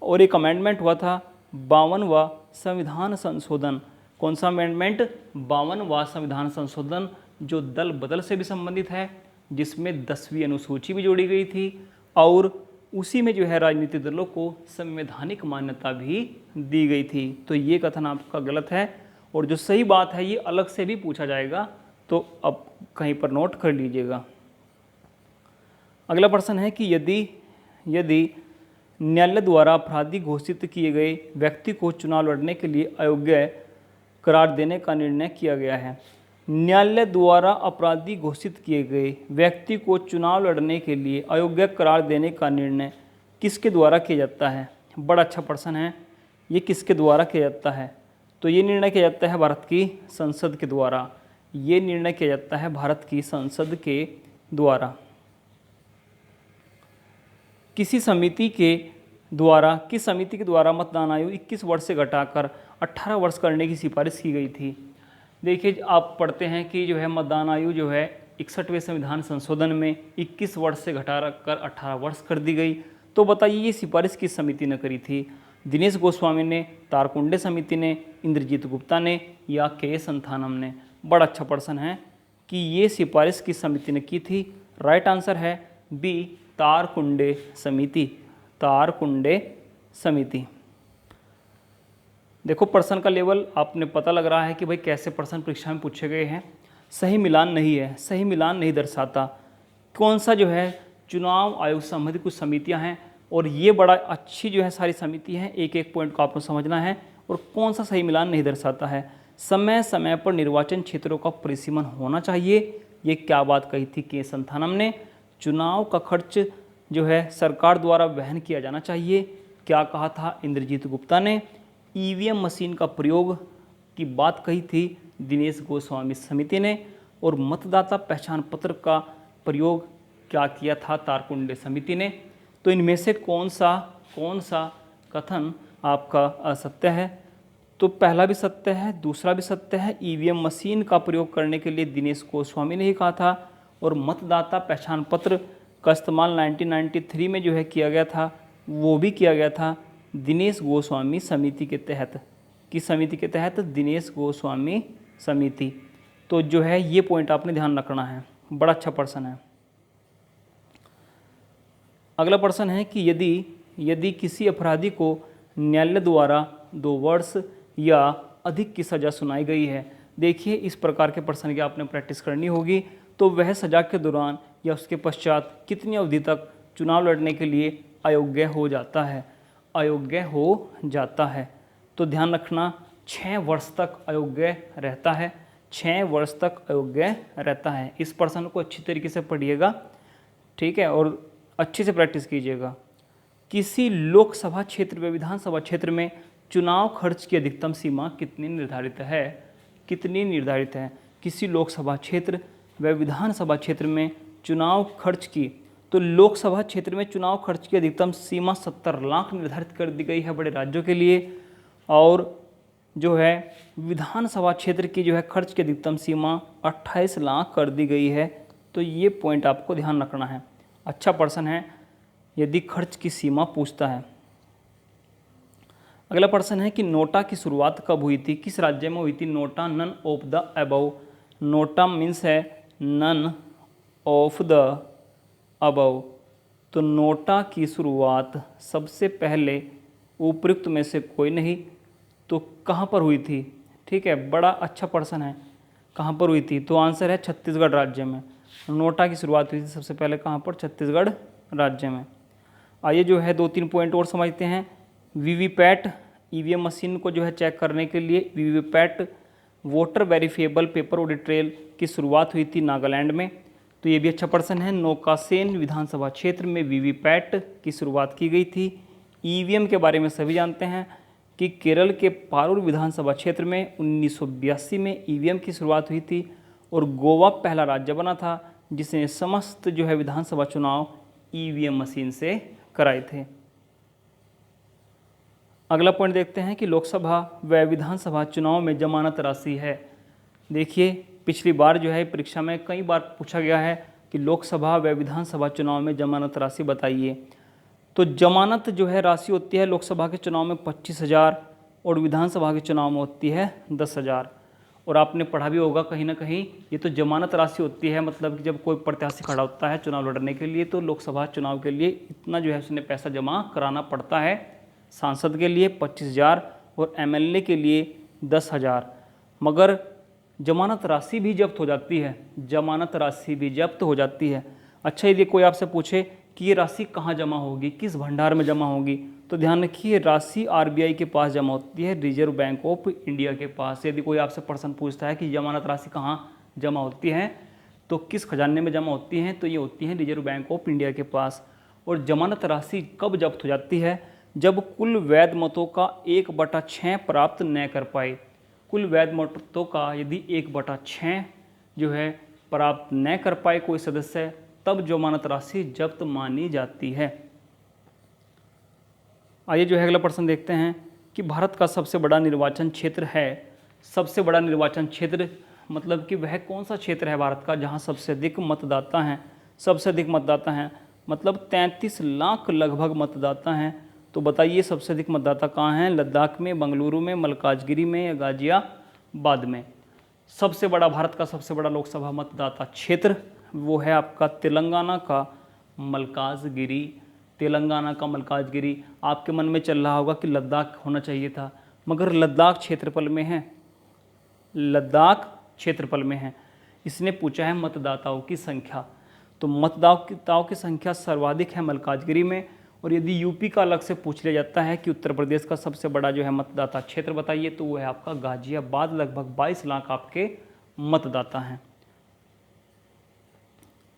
S1: और एक अमेंडमेंट हुआ था 52वां संविधान संशोधन। कौन सा अमेंडमेंट? 52वां संविधान संशोधन, जो दल बदल से भी संबंधित है, जिसमें 10वीं अनुसूची भी जोड़ी गई थी और उसी में जो है राजनीतिक दलों को संवैधानिक मान्यता भी दी गई थी। तो ये कथन आपका गलत है और जो सही बात है ये अलग से भी पूछा जाएगा, तो अब कहीं पर नोट कर लीजिएगा। अगला प्रश्न है कि यदि न्यायालय द्वारा अपराधी घोषित किए गए व्यक्ति को चुनाव लड़ने के लिए अयोग्य करार देने का निर्णय किया गया है। न्यायालय द्वारा अपराधी घोषित किए गए व्यक्ति को चुनाव लड़ने के लिए अयोग्य करार देने का निर्णय किसके द्वारा किया जाता है? बड़ा अच्छा प्रश्न है, ये किसके द्वारा किया जाता है? तो ये निर्णय किया जाता है भारत की संसद के द्वारा। ये निर्णय किया जाता है भारत की संसद के द्वारा। किस समिति के द्वारा मतदान आयु 21 वर्ष से घटाकर 18 वर्ष करने की सिफारिश की गई थी? देखिए, आप पढ़ते हैं कि जो है मतदान आयु जो है 61वें संविधान संशोधन में 21 वर्ष से घटाकर 18 वर्ष कर दी गई। तो बताइए ये सिफारिश किस समिति ने करी थी? दिनेश गोस्वामी ने, तारकुंडे समिति ने, इंद्रजीत गुप्ता ने या के संथानम ने? बड़ा अच्छा प्रश्न है कि ये सिफारिश किस समिति ने की थी। राइट आंसर है बी, तारकुंडे समिति। तारकुंडे समिति। देखो प्रश्न का लेवल आपने पता लग रहा है कि भाई कैसे प्रश्न परीक्षा में पूछे गए हैं। सही मिलान नहीं है, सही मिलान नहीं दर्शाता कौन सा जो है चुनाव आयोग संबंधित कुछ समितियां हैं और ये बड़ा अच्छी जो है सारी समिति हैं। एक एक पॉइंट को आपको समझना है और कौन सा सही मिलान नहीं दर्शाता है। समय समय पर निर्वाचन क्षेत्रों का परिसीमन होना चाहिए, ये क्या बात कही थी के संथानम ने। चुनाव का खर्च जो है सरकार द्वारा वहन किया जाना चाहिए, क्या कहा था इंद्रजीत गुप्ता ने। ईवीएम मशीन का प्रयोग की बात कही थी दिनेश गोस्वामी समिति ने और मतदाता पहचान पत्र का प्रयोग क्या किया था तारकुंडे समिति ने। तो इनमें से कौन सा कथन आपका असत्य है? तो पहला भी सत्य है, दूसरा भी सत्य है। ईवीएम मशीन का प्रयोग करने के लिए दिनेश गोस्वामी ने ही कहा था और मतदाता पहचान पत्र का इस्तेमाल 1993 में जो है किया गया था, वो भी किया गया था दिनेश गोस्वामी समिति के तहत। किस समिति के तहत? दिनेश गोस्वामी समिति। तो जो है ये पॉइंट आपने ध्यान रखना है, बड़ा अच्छा प्रश्न है। अगला प्रश्न है कि यदि किसी अपराधी को न्यायालय द्वारा 2 वर्ष या अधिक की सज़ा सुनाई गई है। देखिए इस प्रकार के प्रश्न की आपने प्रैक्टिस करनी होगी। तो वह सज़ा के दौरान या उसके पश्चात कितनी अवधि तक चुनाव लड़ने के लिए अयोग्य हो जाता है? अयोग्य हो जाता है। तो ध्यान रखना 6 वर्ष तक अयोग्य रहता है, 6 वर्ष तक अयोग्य रहता है। इस प्रश्न को अच्छी तरीके से पढ़िएगा, ठीक है, और अच्छे से प्रैक्टिस कीजिएगा। किसी लोकसभा क्षेत्र व विधानसभा क्षेत्र में चुनाव खर्च की अधिकतम सीमा कितनी निर्धारित है? कितनी निर्धारित है? किसी लोकसभा क्षेत्र व विधानसभा क्षेत्र में चुनाव खर्च की, तो लोकसभा क्षेत्र में चुनाव खर्च की अधिकतम सीमा 70 लाख निर्धारित कर दी गई है बड़े राज्यों के लिए, और जो है विधानसभा क्षेत्र की जो है खर्च की अधिकतम सीमा 28 लाख कर दी गई है। तो ये पॉइंट आपको ध्यान रखना है। अच्छा प्रश्न है यदि खर्च की सीमा पूछता है। अगला प्रश्न है कि नोटा की शुरुआत कब हुई थी? किस राज्य में हुई थी NOTA? None of the above. NOTA means है नन ऑफ द अबव। तो नोटा की शुरुआत सबसे पहले उपयुक्त में से कोई नहीं, तो कहाँ पर हुई थी? ठीक है, बड़ा अच्छा प्रश्न है, कहाँ पर हुई थी? तो आंसर है छत्तीसगढ़ राज्य में। नोटा की शुरुआत हुई थी सबसे पहले कहाँ पर? छत्तीसगढ़ राज्य में। आइए जो है 2-3 पॉइंट और समझते हैं। वीवीपैट ईवीएम मशीन को जो है चेक करने के लिए VVPAT voter verifiable paper audit trail की शुरुआत हुई थी नागालैंड में। तो ये भी अच्छा प्रश्न है। नौकासेन विधानसभा क्षेत्र में वीवीपैट की शुरुआत की गई थी। ईवीएम के बारे में सभी जानते हैं कि केरल के पारूर विधानसभा क्षेत्र में 1982 में ईवीएम की शुरुआत हुई थी और गोवा पहला राज्य बना था जिसने समस्त जो है विधानसभा चुनाव ईवीएम मशीन से कराए थे। अगला पॉइंट देखते हैं कि लोकसभा व विधानसभा चुनाव में जमानत राशि है। देखिए पिछली बार जो है परीक्षा में कई बार पूछा गया है कि लोकसभा व विधानसभा चुनाव में जमानत राशि बताइए। तो जमानत जो है राशि होती है लोकसभा के चुनाव में 25,000 और विधानसभा के चुनाव में होती है 10,000। और आपने पढ़ा भी होगा कहीं ना कहीं, ये तो जमानत राशि होती है, मतलब कि जब कोई प्रत्याशी खड़ा होता है चुनाव लड़ने के लिए तो लोकसभा चुनाव के लिए इतना जो है उसने पैसा जमा कराना पड़ता है। सांसद के लिए 25,000 और एमएलए के लिए 10,000। मगर जमानत राशि भी जब्त हो जाती है, जमानत राशि भी जब्त हो जाती है। अच्छा यदि कोई आपसे पूछे कि ये राशि कहाँ जमा होगी, किस भंडार में जमा होगी, तो ध्यान रखिए राशि आरबीआई के पास जमा होती है, रिजर्व बैंक ऑफ इंडिया के पास। यदि कोई आपसे प्रश्न पूछता है कि जमानत राशि कहाँ जमा होती है तो किस खजाने में जमा होती हैं, तो ये होती हैं रिजर्व बैंक ऑफ इंडिया के पास। और जमानत राशि कब जब्त हो जाती है, जब कुल वैध मतों का 1/6 प्राप्त न कर पाए। कुल वैध मतों का यदि 1/6 जो है प्राप्त न कर पाए कोई सदस्य, तब जमानत राशि जब्त मानी जाती है। आइए जो है अगला प्रश्न देखते हैं कि भारत का सबसे बड़ा निर्वाचन क्षेत्र है। सबसे बड़ा निर्वाचन क्षेत्र मतलब कि वह कौन सा क्षेत्र है भारत का जहां सबसे अधिक मतदाता हैं। सबसे अधिक मतदाता हैं मतलब 33 लाख लगभग मतदाता हैं। तो बताइए सबसे अधिक मतदाता कहाँ हैं, लद्दाख में, बेंगलुरु में, मल्काजगिरी में या गाजियाबाद में। सबसे बड़ा भारत का सबसे बड़ा लोकसभा मतदाता क्षेत्र वो है आपका तेलंगाना का मल्काजगिरी। तेलंगाना का मल्काजगिरी। आपके मन में चल रहा होगा कि लद्दाख होना चाहिए था, मगर लद्दाख क्षेत्रफल में है, लद्दाख क्षेत्रफल में है। इसने पूछा है मतदाताओं की संख्या, तो मतदाताओं की संख्या सर्वाधिक है मल्काजगिरी में। और यदि यूपी का अलग से पूछ लिया जाता है कि उत्तर प्रदेश का सबसे बड़ा जो है मतदाता क्षेत्र बताइए, तो वो है आपका गाजियाबाद। लगभग 22 लाख आपके मतदाता हैं।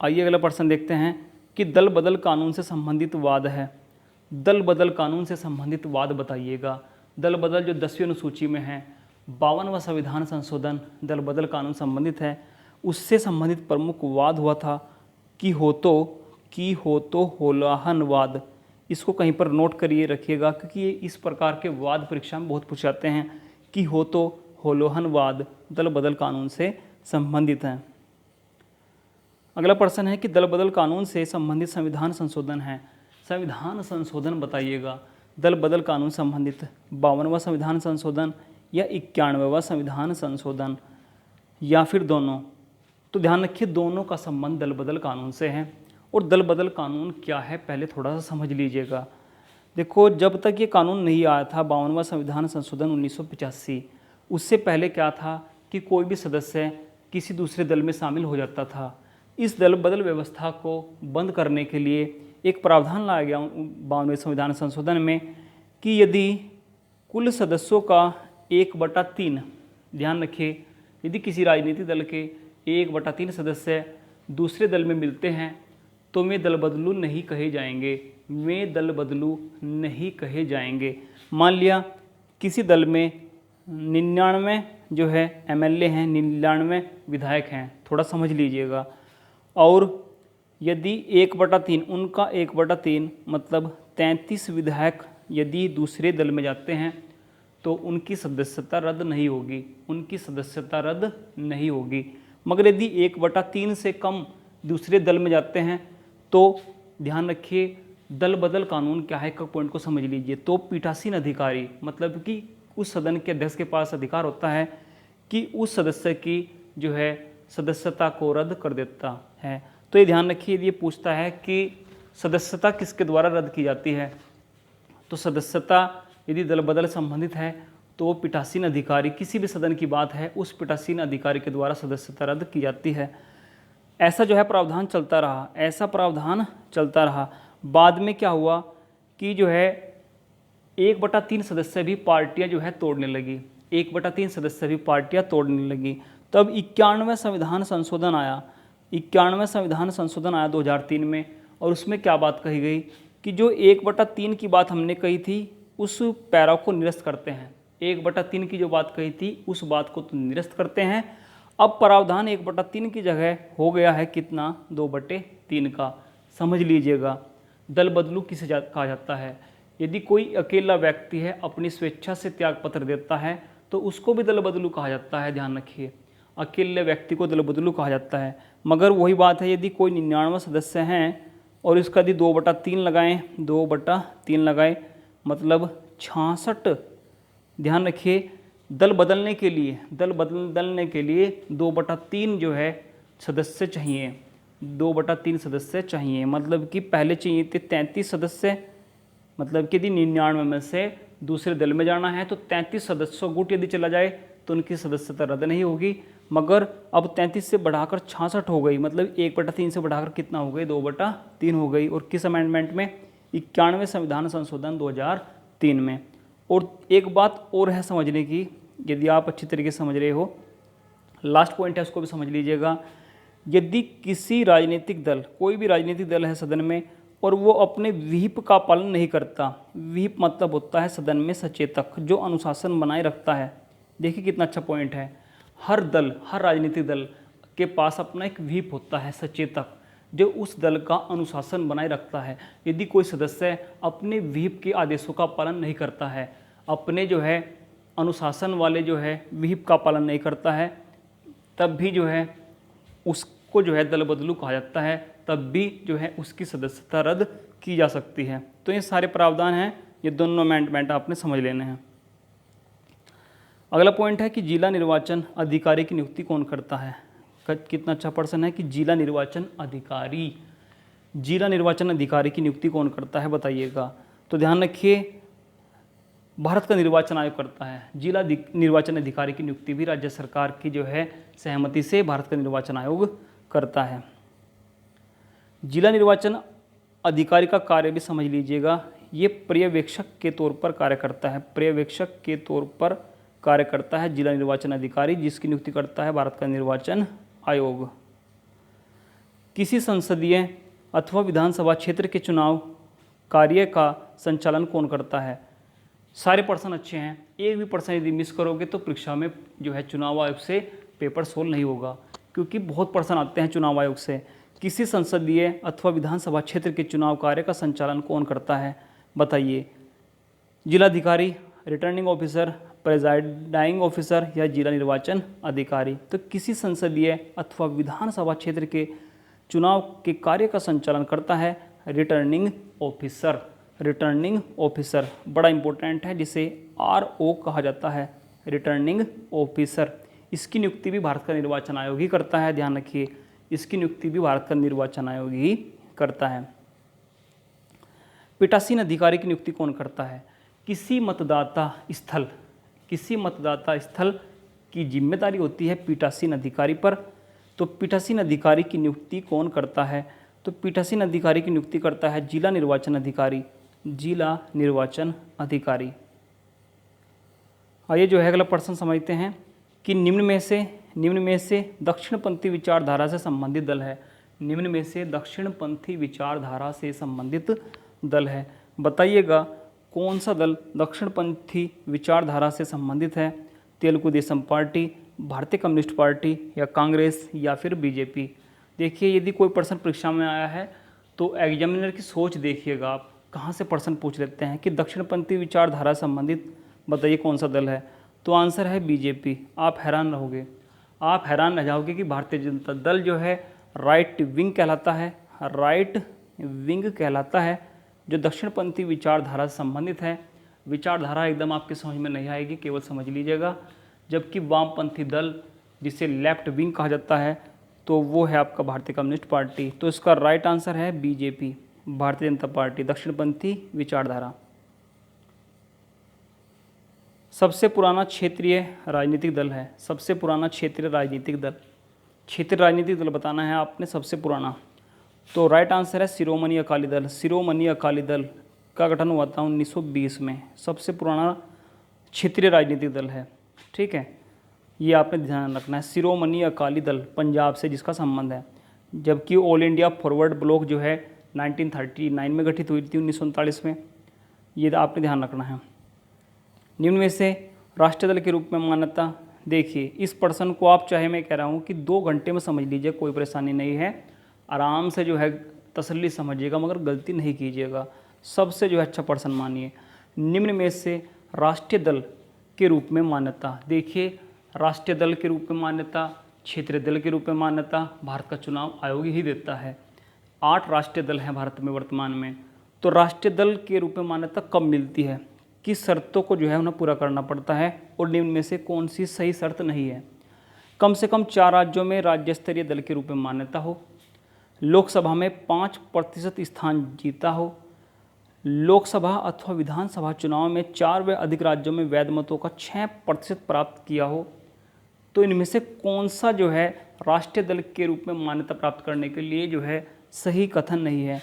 S1: आइए अगला प्रश्न देखते हैं कि दल बदल कानून से संबंधित वाद है। दल बदल कानून से संबंधित वाद बताइएगा। दल बदल जो 10वीं अनुसूची में है, 52वां संविधान संशोधन दल बदल कानून संबंधित है। उससे संबंधित प्रमुख वाद हुआ था कि हो तो होलाहनवाद। इसको कहीं पर नोट करिए रखिएगा, क्योंकि ये इस प्रकार के वाद परीक्षा में बहुत पूछ जाते हैं कि हो तो होलाहनवाद दल बदल कानून से संबंधित है। अगला प्रश्न है कि दल बदल कानून से संबंधित संविधान संशोधन है। संविधान संशोधन बताइएगा। दल बदल कानून संबंधित 52वां संविधान संशोधन या 91वां संविधान संशोधन या फिर दोनों। तो ध्यान रखिए दोनों का संबंध दल बदल कानून से है। और दल बदल कानून क्या है पहले थोड़ा सा समझ लीजिएगा। देखो जब तक ये कानून नहीं आया था 52वां संविधान संशोधन 1985, उससे पहले क्या था कि कोई भी सदस्य किसी दूसरे दल में शामिल हो जाता था। इस दल बदल व्यवस्था को बंद करने के लिए एक प्रावधान लाया गया 52वें संविधान संशोधन में कि यदि कुल सदस्यों का 1/3, ध्यान रखिए यदि किसी राजनीतिक दल के 1/3 सदस्य दूसरे दल में मिलते हैं तो वे दल बदलू नहीं कहे जाएंगे। वे दल बदलू नहीं कहे जाएंगे। मान लिया किसी दल में 99 जो है एमएलए हैं, 99 विधायक हैं, थोड़ा समझ लीजिएगा। और यदि 1/3 उनका 1/3 मतलब 33 विधायक यदि दूसरे दल में जाते हैं तो उनकी सदस्यता रद्द नहीं होगी, उनकी सदस्यता रद्द नहीं होगी। मगर यदि 1/3 से कम दूसरे दल में जाते हैं तो ध्यान रखिए दल बदल कानून क्या है का पॉइंट को समझ लीजिए। तो पीठासीन अधिकारी मतलब कि उस सदन के अध्यक्ष के पास अधिकार होता है कि उस सदस्य की जो है सदस्यता को रद्द कर देता है। तो ये ध्यान रखिए ये पूछता है कि सदस्यता किसके द्वारा रद्द की जाती है, तो सदस्यता यदि दल बदल संबंधित है तो पीठासीन अधिकारी, किसी भी सदन की बात है उस पीठासीन अधिकारी के द्वारा सदस्यता रद्द की जाती है। ऐसा जो है प्रावधान चलता रहा, ऐसा प्रावधान चलता रहा। बाद में क्या हुआ कि जो है 1/3 सदस्य भी पार्टियां जो है तोड़ने लगी, 1/3 सदस्य भी पार्टियां तोड़ने लगी। तब 91वां संविधान संशोधन आया, 91वां संविधान संशोधन आया 2003 में। और उसमें क्या बात कही गई कि जो 1/3 की बात हमने कही थी उस पैरा को निरस्त करते हैं। 1/3 की जो बात कही थी उस बात को तो निरस्त करते हैं। अब प्रावधान 1/3 की जगह हो गया है कितना, 2/3 का। समझ लीजिएगा दल बदलू किसे कहा जाता है। यदि कोई अकेला व्यक्ति है अपनी स्वेच्छा से त्याग पत्र देता है तो उसको भी दल बदलू कहा जाता है, ध्यान रखिए, अकेले व्यक्ति को दल बदलू कहा जाता है। मगर वही बात है, यदि कोई 99 सदस्य हैं और इसका यदि 2/3 लगाएं, 2/3 लगाएं मतलब 66, ध्यान रखिए, दल बदलने के लिए 2/3 जो है सदस्य चाहिए, 2/3 सदस्य चाहिए। मतलब कि पहले चाहिए थे 33 सदस्य, मतलब कि यदि 99 में से दूसरे दल में जाना है तो 33 सदस्यों गुट यदि चला जाए तो उनकी सदस्यता रद्द नहीं होगी। मगर अब 33 से बढ़ाकर 66 हो गई, मतलब 1/3 से बढ़ाकर कितना हो गई, 2/3 हो गई। और किस अमेंडमेंट में, 91वें संविधान संशोधन 2003 में। और एक बात और है समझने की, यदि आप अच्छी तरीके से समझ रहे हो, लास्ट पॉइंट है उसको भी समझ लीजिएगा। यदि किसी राजनीतिक दल, कोई भी राजनीतिक दल है सदन में और वो अपने विहिप का पालन नहीं करता, विहिप मतलब होता है सदन में सचेतक जो अनुशासन बनाए रखता है। देखिए कितना अच्छा पॉइंट है, हर दल, हर राजनीतिक दल के पास अपना एक विहिप होता है सचेतक जो उस दल का अनुशासन बनाए रखता है। यदि कोई सदस्य अपने विहिप के आदेशों का पालन नहीं करता है, अपने जो है अनुशासन वाले जो है विहिप का पालन नहीं करता है, तब भी जो है उसको जो है दल बदलू कहा जाता है, तब भी जो है उसकी सदस्यता रद्द की जा सकती है। तो ये सारे प्रावधान हैं, ये दोनों अमेंडमेंट आपने समझ लेने हैं। अगला पॉइंट है कि जिला निर्वाचन अधिकारी की नियुक्ति कौन करता है। कितना अच्छा प्रश्न है कि जिला निर्वाचन अधिकारी, जिला निर्वाचन अधिकारी की नियुक्ति कौन करता है बताइएगा। तो ध्यान रखिए, भारत का निर्वाचन आयोग करता है। जिला निर्वाचन अधिकारी की नियुक्ति भी राज्य सरकार की जो है सहमति से भारत का निर्वाचन आयोग करता है। जिला निर्वाचन अधिकारी का कार्य भी समझ लीजिएगा, ये पर्यवेक्षक के तौर पर कार्य करता है, पर्यवेक्षक के तौर पर कार्य करता है जिला निर्वाचन अधिकारी, जिसकी नियुक्ति करता है भारत का निर्वाचन आयोग। किसी संसदीय अथवा विधानसभा क्षेत्र के चुनाव कार्य का संचालन कौन करता है। सारे प्रश्न अच्छे हैं, एक भी प्रश्न यदि मिस करोगे तो परीक्षा में जो है चुनाव आयोग से पेपर सोल्व नहीं होगा, क्योंकि बहुत प्रश्न आते हैं चुनाव आयोग से। किसी संसदीय अथवा विधानसभा क्षेत्र के चुनाव कार्य का संचालन कौन करता है बताइए। जिलाधिकारी, रिटर्निंग ऑफिसर, प्रेजाइडिंग ऑफिसर या जिला निर्वाचन अधिकारी। तो किसी संसदीय अथवा विधानसभा क्षेत्र के चुनाव के कार्य का संचालन करता है रिटर्निंग ऑफिसर। रिटर्निंग ऑफिसर बड़ा इंपॉर्टेंट है, जिसे RO कहा जाता है, रिटर्निंग ऑफिसर। इसकी नियुक्ति भी भारत का निर्वाचन आयोग ही करता है, ध्यान रखिए, इसकी नियुक्ति भी भारत का निर्वाचन आयोग ही करता है। पीठासीन अधिकारी की नियुक्ति कौन करता है। किसी मतदाता स्थल, किसी मतदाता स्थल की जिम्मेदारी होती है पीठासीन अधिकारी पर। तो पीठासीन अधिकारी की नियुक्ति कौन करता है। तो पीठासीन अधिकारी की नियुक्ति करता है जिला निर्वाचन अधिकारी, जिला निर्वाचन अधिकारी। आइए जो है अगला प्रश्न समझते हैं कि निम्न में से दक्षिणपंथी विचारधारा से संबंधित दल है। निम्न में से दक्षिणपंथी विचारधारा से संबंधित दल है, बताइएगा कौन सा दल दक्षिणपंथी विचारधारा से संबंधित है। तेलुगु देशम पार्टी, भारतीय कम्युनिस्ट पार्टी या कांग्रेस या फिर बीजेपी। देखिए यदि कोई प्रश्न परीक्षा में आया है तो एग्जामिनर की सोच देखिएगा आप, कहाँ से प्रश्न पूछ लेते हैं कि दक्षिणपंथी विचारधारा संबंधित बताइए कौन सा दल है। तो आंसर है बीजेपी। आप हैरान रहोगे, आप हैरान रह जाओगे कि भारतीय जनता दल जो है राइट विंग कहलाता है, राइट विंग कहलाता है, जो दक्षिणपंथी विचारधारा से संबंधित है। विचारधारा एकदम आपके समझ में नहीं आएगी, केवल समझ लीजिएगा। जबकि वामपंथी दल जिसे लेफ्ट विंग कहा जाता है तो वो है आपका भारतीय कम्युनिस्ट पार्टी। तो इसका राइट आंसर है बीजेपी, भारतीय जनता पार्टी, दक्षिणपंथी विचारधारा। सबसे पुराना क्षेत्रीय राजनीतिक दल है, सबसे पुराना क्षेत्रीय राजनीतिक दल, क्षेत्रीय राजनीतिक दल बताना है आपने सबसे पुराना। तो राइट आंसर है शिरोमणि अकाली दल। शिरोमणि अकाली दल का गठन हुआ था 1920 में, सबसे पुराना क्षेत्रीय राजनीतिक दल है, ठीक है, ये आपने ध्यान रखना है। शिरोमणि अकाली दल पंजाब से जिसका संबंध है। जबकि ऑल इंडिया फॉरवर्ड ब्लॉक जो है 1939 में गठित हुई थी, 1939 में, ये आपने ध्यान रखना है। निम्न में से राष्ट्रीय दल के रूप में मान्यता, देखिए इस प्रश्न को आप चाहे मैं कह रहा हूँ कि 2 घंटे में समझ लीजिए, कोई परेशानी नहीं है, आराम से जो है तसल्ली समझिएगा, मगर गलती नहीं कीजिएगा। सबसे जो है अच्छा पर्सन मानिए। निम्न में से राष्ट्रीय दल के रूप में मान्यता, देखिए राष्ट्रीय दल के रूप में मान्यता, क्षेत्रीय दल के रूप में मान्यता भारत का चुनाव आयोग ही देता है। 8 राष्ट्रीय दल हैं भारत में वर्तमान में। तो राष्ट्रीय दल के रूप में मान्यता कब मिलती है, किस शर्तों को जो है उन्हें पूरा करना पड़ता है, और निम्न में से कौन सी सही शर्त नहीं है। कम से कम 4 राज्यों में राज्य स्तरीय दल के रूप में मान्यता हो, लोकसभा में 5% स्थान जीता हो, लोकसभा अथवा विधानसभा चुनाव में 4 व अधिक राज्यों में वैध मतों का 6% प्राप्त किया हो। तो इनमें से कौन सा जो है राष्ट्रीय दल के रूप में मान्यता प्राप्त करने के लिए जो है सही कथन नहीं है,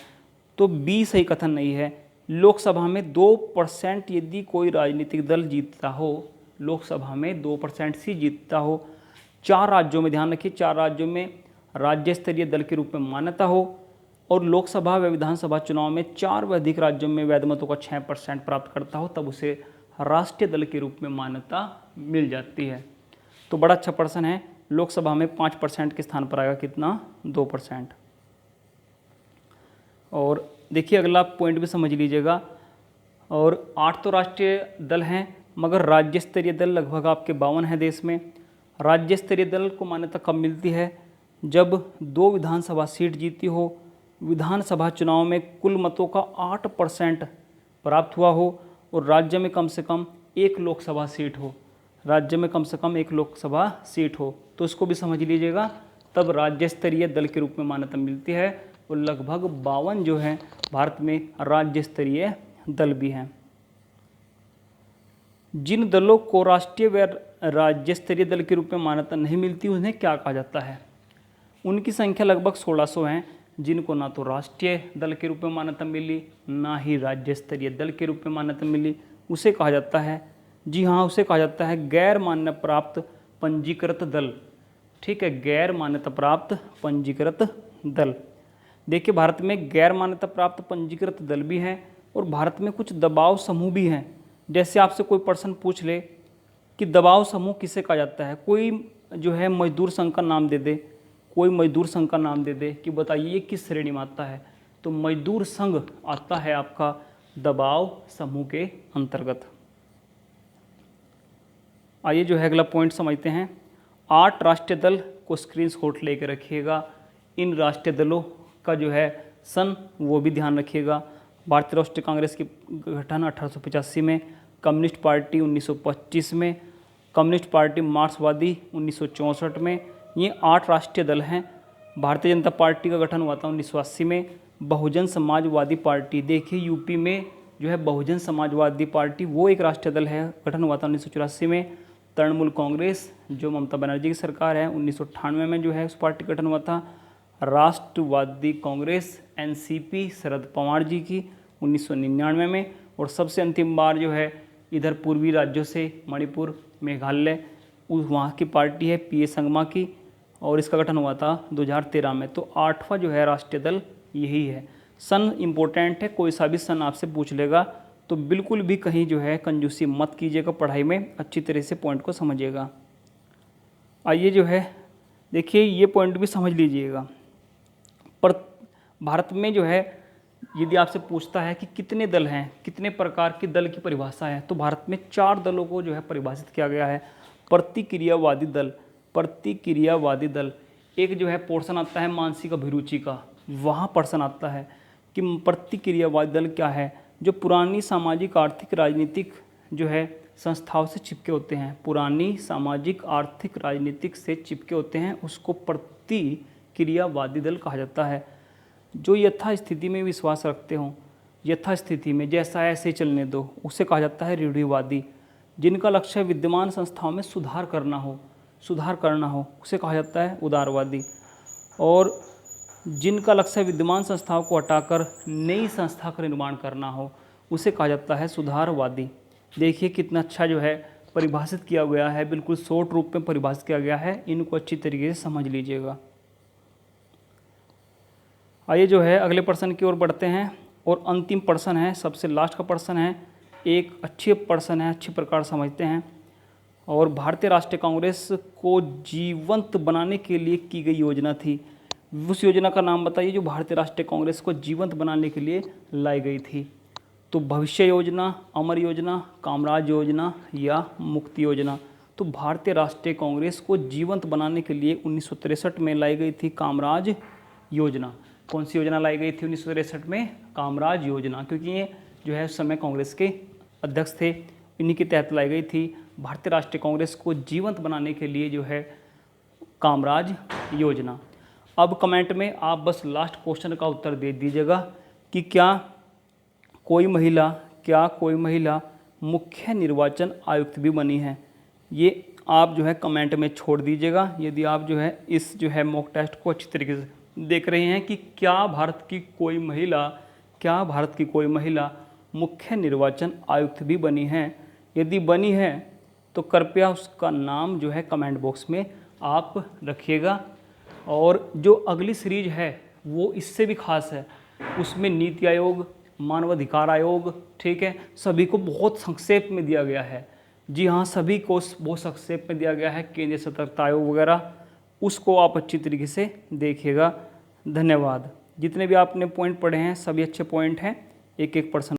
S1: तो बी सही कथन नहीं है। लोकसभा में 2% यदि कोई राजनीतिक दल जीतता हो, लोकसभा में 2% से जीतता हो, 4 राज्यों में, ध्यान रखिए 4 राज्यों में राज्य स्तरीय दल के रूप में मान्यता हो, और लोकसभा व विधानसभा चुनाव में 4 व अधिक राज्यों में वैध मतों का 6% प्राप्त करता हो, तब उसे राष्ट्रीय दल के रूप में मान्यता मिल जाती है। तो बड़ा अच्छा प्रश्न है। लोकसभा में 5% के स्थान पर आएगा कितना, 2%। और देखिए अगला पॉइंट भी समझ लीजिएगा। और 8 तो राष्ट्रीय दल हैं, मगर राज्य स्तरीय दल लगभग आपके 52 हैं देश में। राज्य स्तरीय दल को मान्यता कब मिलती है, जब 2 विधानसभा सीट जीती हो, विधानसभा चुनाव में कुल मतों का 8% प्राप्त हुआ हो, और राज्य में कम से कम 1 लोकसभा सीट हो, राज्य में कम से कम 1 लोकसभा सीट हो। तो इसको भी समझ लीजिएगा, तब राज्य स्तरीय दल के रूप में मान्यता मिलती है। और लगभग 52 जो है भारत में राज्य स्तरीय दल भी हैं। जिन दलों को राष्ट्रीय व राज्य स्तरीय दल के रूप में मान्यता नहीं मिलती उन्हें क्या कहा जाता है। उनकी संख्या लगभग 1600 हैं, जिनको ना तो राष्ट्रीय दल के रूप में मान्यता मिली, ना ही राज्य स्तरीय दल के रूप में मान्यता मिली। उसे कहा जाता है, जी हाँ, उसे कहा जाता है गैर मान्य प्राप्त पंजीकृत दल। ठीक है, गैर मान्यता प्राप्त पंजीकृत दल। देखिए भारत में गैर मान्यता प्राप्त पंजीकृत दल भी हैं, और भारत में कुछ दबाव समूह भी हैं। जैसे आपसे कोई पर्सन पूछ ले कि दबाव समूह किसे कहा जाता है, कोई जो है मजदूर संघ का नाम दे दे, कोई मजदूर संघ का नाम दे दे कि बताइए ये किस श्रेणी में आता है, तो मजदूर संघ आता है आपका दबाव समूह के अंतर्गत। आइए जो है अगला पॉइंट समझते हैं। 8 राष्ट्रीय दल को स्क्रीनशॉट लेकर रखिएगा। इन राष्ट्रीय दलों का जो है सन वो भी ध्यान रखिएगा। भारतीय राष्ट्रीय कांग्रेस की गठन 1885 में, कम्युनिस्ट पार्टी 1925 में, कम्युनिस्ट पार्टी मार्क्सवादी 1964 में। ये 8 राष्ट्रीय दल हैं। भारतीय जनता पार्टी का गठन हुआ था 1980 में। बहुजन समाजवादी पार्टी, देखिए यूपी में जो है बहुजन समाजवादी पार्टी वो एक राष्ट्रीय दल है, गठन हुआ था 1984 में। तृणमूल कांग्रेस जो ममता बनर्जी की सरकार है 1998 में जो है उस पार्टी का गठन हुआ था। राष्ट्रवादी कांग्रेस एनसीपी शरद पवार जी की 1999 में। और सबसे अंतिम बार जो है इधर पूर्वी राज्यों से मणिपुर, मेघालय, वहाँ की पार्टी है पीए संगमा की, और इसका गठन हुआ था 2013 में। तो 8वां जो है राष्ट्रीय दल यही है। सन इम्पोर्टेंट है, कोई सा भी सन आपसे पूछ लेगा तो बिल्कुल भी कहीं जो है कंजूसी मत कीजिएगा, पढ़ाई में अच्छी तरह से पॉइंट को समझिएगा। आइए जो है देखिए ये पॉइंट भी समझ लीजिएगा। पर भारत में जो है यदि आपसे पूछता है कि कितने दल हैं, कितने प्रकार के दल की परिभाषा है, तो भारत में 4 दलों को जो है परिभाषित किया गया है। प्रतिक्रियावादी दल, प्रतिक्रियावादी दल, एक जो है पोर्शन आता है मानसिक अभिरुचि का, वहाँ पर्सन आता है कि प्रतिक्रियावादी दल क्या है, जो पुरानी सामाजिक आर्थिक राजनीतिक जो है संस्थाओं से चिपके होते हैं, पुरानी सामाजिक आर्थिक राजनीतिक से चिपके होते हैं, उसको प्रतिक्रियावादी दल कहा जाता है। जो यथास्थिति में विश्वास रखते हों, यथास्थिति में जैसा ऐसे चलने दो, उसे कहा जाता है रूढ़िवादी। जिनका लक्ष्य विद्यमान संस्थाओं में सुधार करना हो, उसे कहा जाता है उदारवादी। और जिनका लक्ष्य विद्यमान संस्थाओं को हटाकर नई संस्था का निर्माण करना हो, उसे कहा जाता है सुधारवादी। देखिए कितना अच्छा जो है परिभाषित किया गया है, बिल्कुल शॉर्ट रूप में परिभाषित किया गया है, इनको अच्छी तरीके से समझ लीजिएगा। आइए जो है अगले प्रश्न की ओर बढ़ते हैं, और अंतिम प्रश्न है, सबसे लास्ट का प्रश्न है, एक अच्छे प्रश्न है, अच्छी प्रकार समझते हैं। और भारतीय राष्ट्रीय कांग्रेस को जीवंत बनाने के लिए की गई योजना थी, उस योजना का नाम बताइए जो भारतीय राष्ट्रीय कांग्रेस को जीवंत बनाने के लिए लाई गई थी।
S2: तो भविष्य योजना, अमर योजना, कामराज योजना या मुक्ति योजना। तो भारतीय राष्ट्रीय कांग्रेस को जीवंत बनाने के लिए 1963 में लाई गई थी कामराज योजना। कौन सी योजना लाई गई थी 1963 में? कामराज योजना, क्योंकि ये जो है उस समय कांग्रेस के अध्यक्ष थे, इन्हीं के तहत लाई गई थी। भारतीय राष्ट्रीय कांग्रेस को जीवंत बनाने के लिए जो है कामराज योजना। अब कमेंट में आप बस लास्ट क्वेश्चन का उत्तर दे दीजिएगा कि क्या कोई महिला मुख्य निर्वाचन आयुक्त भी बनी है। ये आप जो है कमेंट में छोड़ दीजिएगा, यदि आप जो है इस जो है मॉक टेस्ट को अच्छी तरीके से देख रहे हैं कि क्या भारत की कोई महिला मुख्य निर्वाचन आयुक्त भी बनी है। यदि बनी है तो कृपया उसका नाम जो है कमेंट बॉक्स में आप रखिएगा। और जो अगली सीरीज है वो इससे भी खास है, उसमें नीति आयोग, मानवाधिकार आयोग, ठीक है, सभी को बहुत संक्षेप में दिया गया है। जी हाँ, सभी को बहुत संक्षेप में दिया गया है, केंद्रीय सतर्कता आयोग वगैरह, उसको आप अच्छी तरीके से देखिएगा। धन्यवाद। जितने भी आपने पॉइंट पढ़े हैं सभी अच्छे पॉइंट हैं, एक एक पर्सन